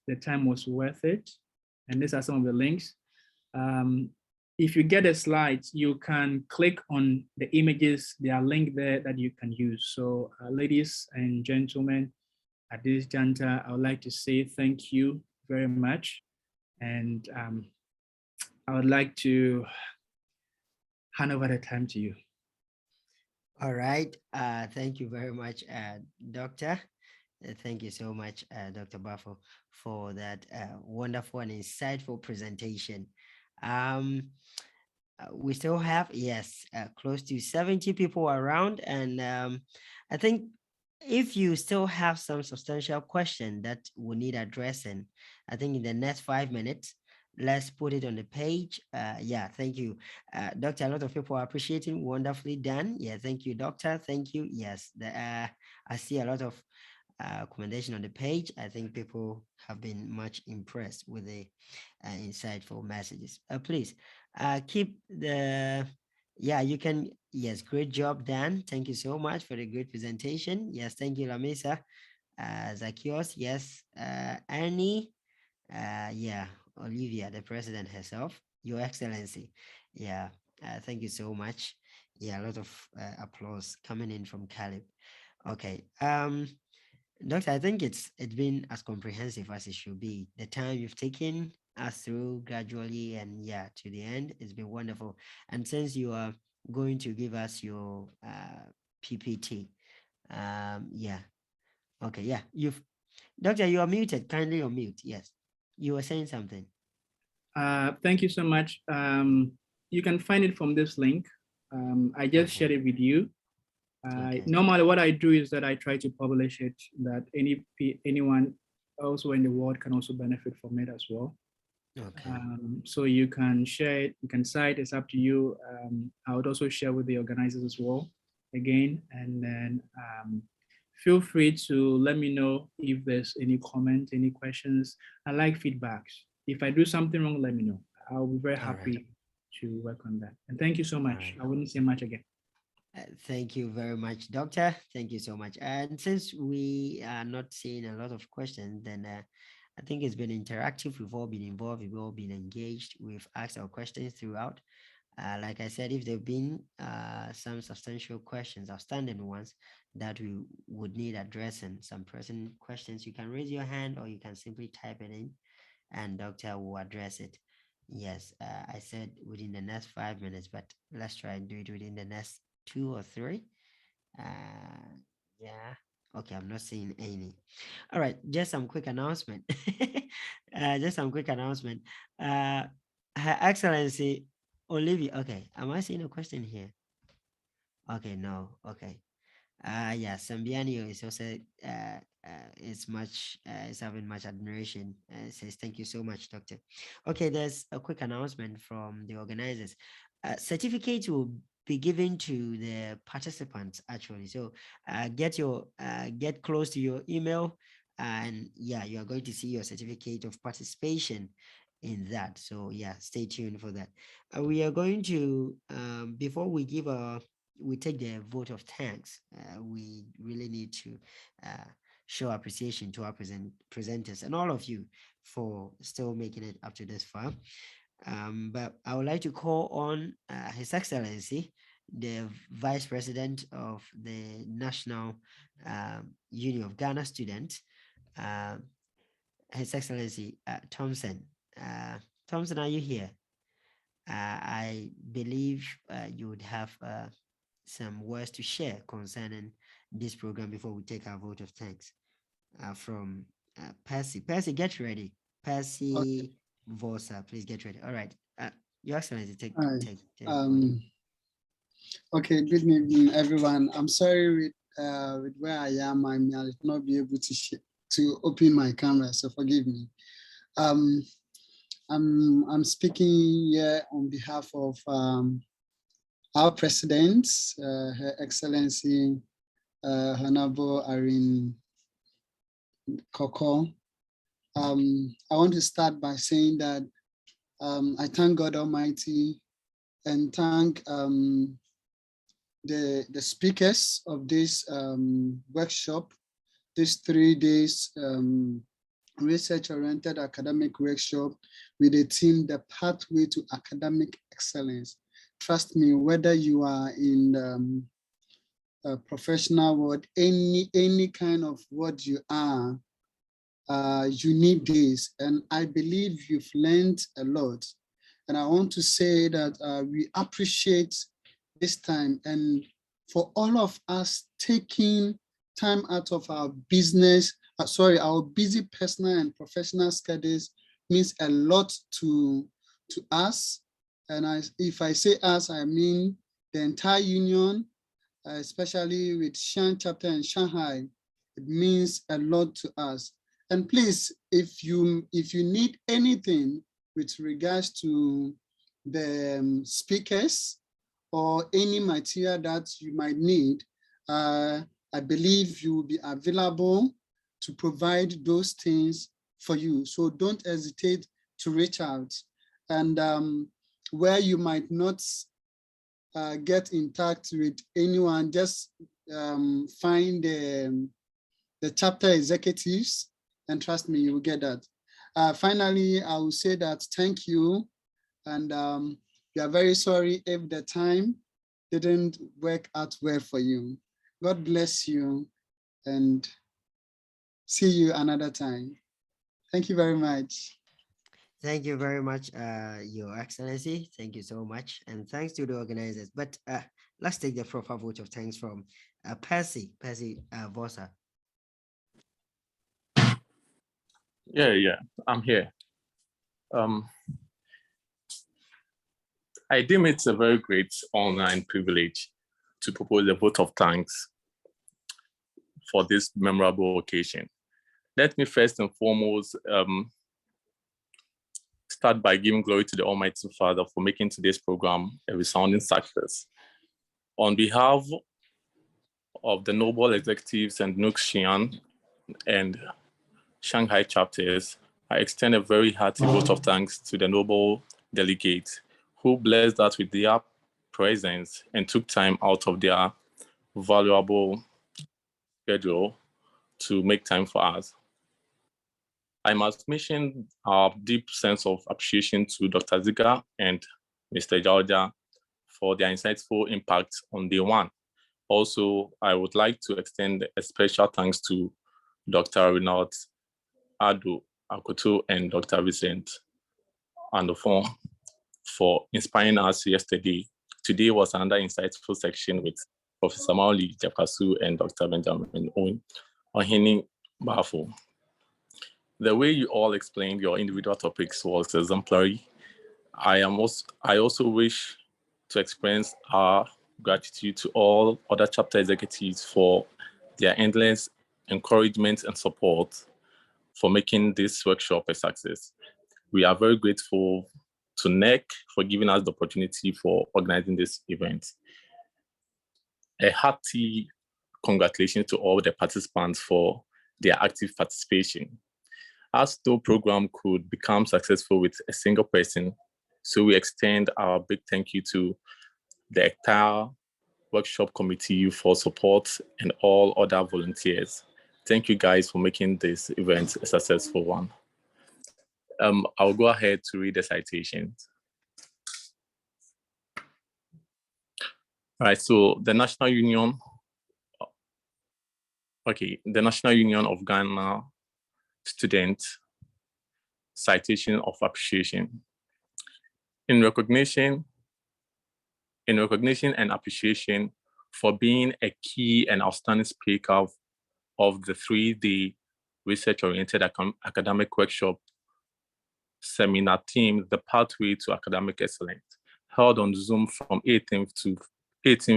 the time was worth it. And these are some of the links. If you get the slides, you can click on the images. They are linked there that you can use. So ladies and gentlemen, at this juncture, I would like to say thank you very much. And I would like to hand over the time to you. All right. Thank you very much, Doctor. Thank you so much, Dr. Buffo, for that wonderful and insightful presentation. We still have, yes, close to 70 people around. And I think if you still have some substantial question that will need addressing, I think in the next 5 minutes, let's put it on the page. Yeah, thank you. Doctor, a lot of people are appreciating, wonderfully done. Yeah, thank you, Doctor. Thank you. Yes, I see a lot of commendation on the page. I think people have been much impressed with the insightful messages. Please keep the, yeah, you can, yes, great job, Dan. Thank you so much for the great presentation. Yes, thank you, Lamisa. Zacchaeus, yes, Annie, yeah, Olivia, the president herself, Your Excellency. Yeah, thank you so much. Yeah, a lot of applause coming in from Caleb. Okay. Doctor, I think it's been as comprehensive as it should be. The time you've taken us through gradually and yeah, to the end, it's been wonderful. And since you are going to give us your PPT, yeah, okay, yeah, Doctor, you are muted. Kindly unmute. Yes, you were saying something. Thank you so much. You can find it from this link. I just shared it with you. Normally what I do is that I try to publish it that anyone also in the world can also benefit from it as well. Okay. So you can share it, you can cite, it's up to you. I would also share with the organizers as well again, and then feel free to let me know if there's any comment, any questions. I like feedbacks. If I do something wrong, let me know. I'll be very happy to work on that. And thank you so much. I wouldn't say much again. Thank you very much, Doctor. Thank you so much. And since we are not seeing a lot of questions, then I think it's been interactive. We've all been involved. We've all been engaged. We've asked our questions throughout. Like I said, if there have been some substantial questions, outstanding ones that we would need addressing, some pressing questions, you can raise your hand or you can simply type it in and Doctor will address it. Yes, I said within the next 5 minutes, but let's try and do it within the next 2 or 3. Yeah, okay, I'm not seeing any. All right, just some quick announcement. Just some quick announcement. Her Excellency Olivia, okay, am I seeing a question here? Okay, no, okay. Yeah, Sambianio is also is having much admiration. Says thank you so much, Doctor. Okay, there's a quick announcement from the organizers. Certificates will be given to the participants actually. So get close to your email, and yeah, you are going to see your certificate of participation in that. So yeah, stay tuned for that. We are going to before we take the vote of thanks. We really need to show appreciation to our presenters and all of you for still making it up to this far. But I would like to call on His Excellency, the Vice President of the National Union of Ghana Students, His Excellency Thompson. Thompson, are you here? I believe you would have some words to share concerning this program before we take our vote of thanks from Percy. Percy, get ready. Percy Vosa, please get ready. All right. Your Excellency, take. Okay, good evening, everyone. I'm sorry with where I am. I may not be able to to open my camera, so forgive me. I'm speaking here on behalf of our president, Her Excellency Honorable Irene Koko. I want to start by saying that I thank God Almighty and thank the speakers of this workshop, this 3 days research-oriented academic workshop with the theme, The Pathway to Academic Excellence. Trust me, whether you are in a professional world, any kind of what you are, you need this. And I believe you've learned a lot. And I want to say that we appreciate this time, and for all of us taking time out of our business, our busy personal and professional schedules means a lot to us. And if I say us, I mean the entire union, especially with Xi'an chapter in Shanghai. It means a lot to us. And please, if you need anything with regards to the speakers or any material that you might need, I believe you will be available to provide those things for you. So don't hesitate to reach out. And where you might not get in touch with anyone, just find the chapter executives, and trust me, you will get that. Finally, I will say that thank you, and we are very sorry if the time didn't work out well for you. God bless you, and see you another time. Thank you very much. Thank you very much, Your Excellency. Thank you so much. And thanks to the organizers. But let's take the proper vote of thanks from Percy Vosa. Yeah, I'm here. I deem it a very great honor and privilege to propose a vote of thanks for this memorable occasion. Let me first and foremost start by giving glory to the Almighty Father for making today's program a resounding success. On behalf of the noble executives and NUGS Xi'an and Shanghai chapters, I extend a very hearty vote of thanks to the noble delegates who blessed us with their presence and took time out of their valuable schedule to make time for us. I must mention our deep sense of appreciation to Dr. Ziga and Mr. Jauja for their insightful impact on day one. Also, I would like to extend a special thanks to Dr. Renaud Adu Akoto and Dr. Vincent Andofon for inspiring us yesterday. Today was another insightful section with Professor Maoli Jakasu and Dr. Benjamin Owen Ohini Bafo. The way you all explained your individual topics was exemplary. I also wish to express our gratitude to all other chapter executives for their endless encouragement and support for making this workshop a success. We are very grateful to NEC for giving us the opportunity for organizing this event. A hearty congratulations to all the participants for their active participation. As no program could become successful with a single person, so we extend our big thank you to the entire workshop committee for support and all other volunteers. Thank you guys for making this event a successful one. I'll go ahead to read the citations. All right, so the National Union of Ghana Student Citation of Appreciation. In recognition and appreciation for being a key and outstanding speaker of the 3-day research-oriented academic workshop seminar theme, The Pathway to Academic Excellence, held on Zoom from 18th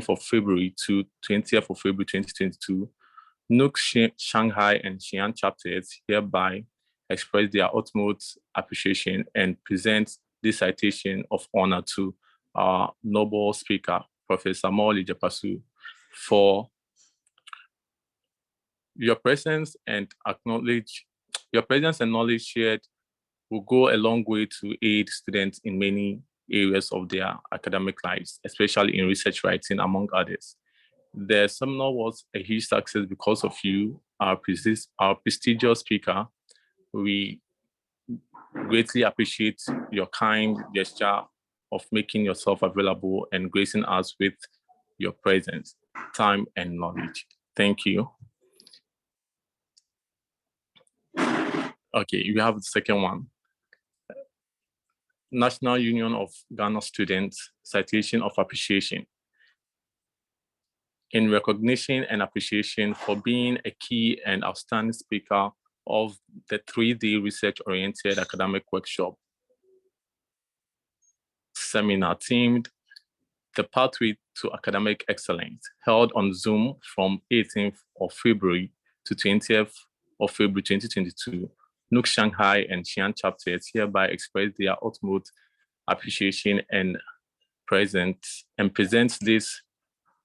of February to 20th of February 2022 NUGS Shanghai and Xi'an chapters hereby express their utmost appreciation and present this citation of honor to our noble speaker, Professor Molly Japasu, for your presence and knowledge shared will go a long way to aid students in many areas of their academic lives, especially in research writing, among others. The seminar was a huge success because of you, our prestigious speaker. We greatly appreciate your kind gesture of making yourself available and gracing us with your presence, time, and knowledge. Thank you. Okay, you have the second one. National Union of Ghana Students, citation of appreciation. In recognition and appreciation for being a key and outstanding speaker of the 3-day research-oriented academic workshop seminar themed The Pathway to Academic Excellence, held on Zoom from 18th of February to 20th of February 2022. NUGS Shanghai and Xi'an chapters hereby express their utmost appreciation and present this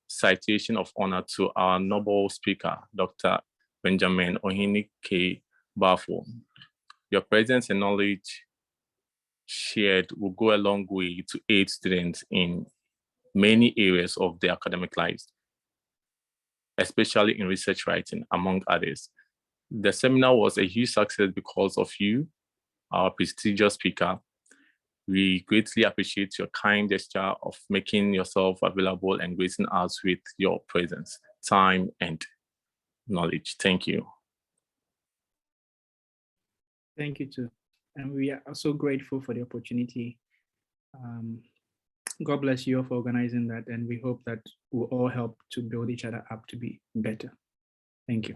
citation of honor to our noble speaker, Dr. Benjamin Ohini K. Bafo. Your presence and knowledge shared will go a long way to aid students in many areas of their academic lives, especially in research writing, among others. The seminar was a huge success because of you, our prestigious speaker. We greatly appreciate your kind gesture of making yourself available and gracing us with your presence, time, and knowledge. Thank you. Thank you too. And we are so grateful for the opportunity. God bless you all for organizing that. And we hope that we'll all help to build each other up to be better. Thank you.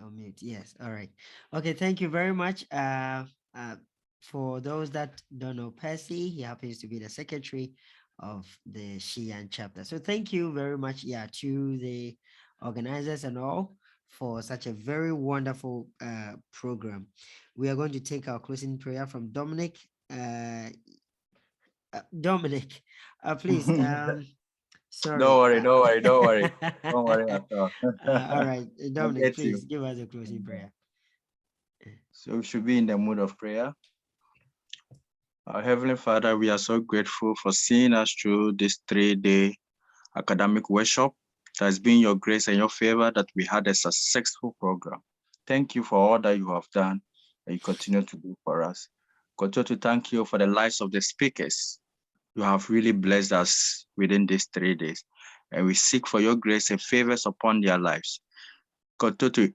I'll mute. Yes. All right. Okay. Thank you very much. For those that don't know Percy, he happens to be the secretary of the Xi'an chapter. So thank you very much, yeah, to the organizers and all for such a very wonderful program. We are going to take our closing prayer from Dominic. Dominic, please. Sorry. Don't worry, don't worry, don't worry. Don't worry at all. All right, I'll Dominic, get you. please give us a closing prayer. So we should be in the mood of prayer. Our Heavenly Father, we are so grateful for seeing us through this 3-day academic workshop. It has been your grace and your favor that we had a successful program. Thank you for all that you have done and you continue to do for us. Continue to thank you for the lives of the speakers. You have really blessed us within these 3 days, and we seek for your grace and favors upon their lives. Continue to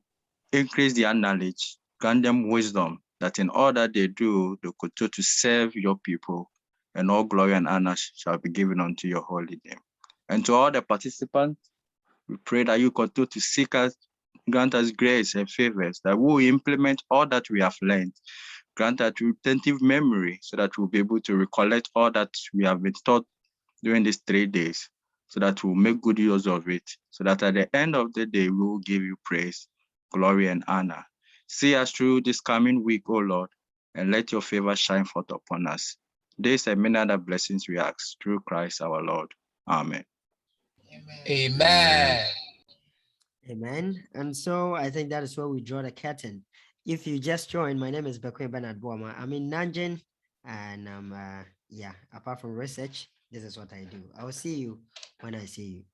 increase their knowledge, grant them wisdom, that in all that they do, they continue to serve your people, and all glory and honor shall be given unto your holy name. And to all the participants, we pray that you continue to seek us, grant us grace and favors, that we will implement all that we have learned. Grant us retentive memory so that we'll be able to recollect all that we have been taught during these 3 days, so that we'll make good use of it, so that at the end of the day, we will give you praise, glory, and honor. See us through this coming week, O Lord, and let your favor shine forth upon us. This and many other blessings we ask through Christ our Lord. Amen. Amen. Amen. And so I think that is where we draw the curtain. If you just joined, my name is Bekwin Bernard Boama. I'm in Nanjing, and yeah, apart from research, this is what I do. I will see you when I see you.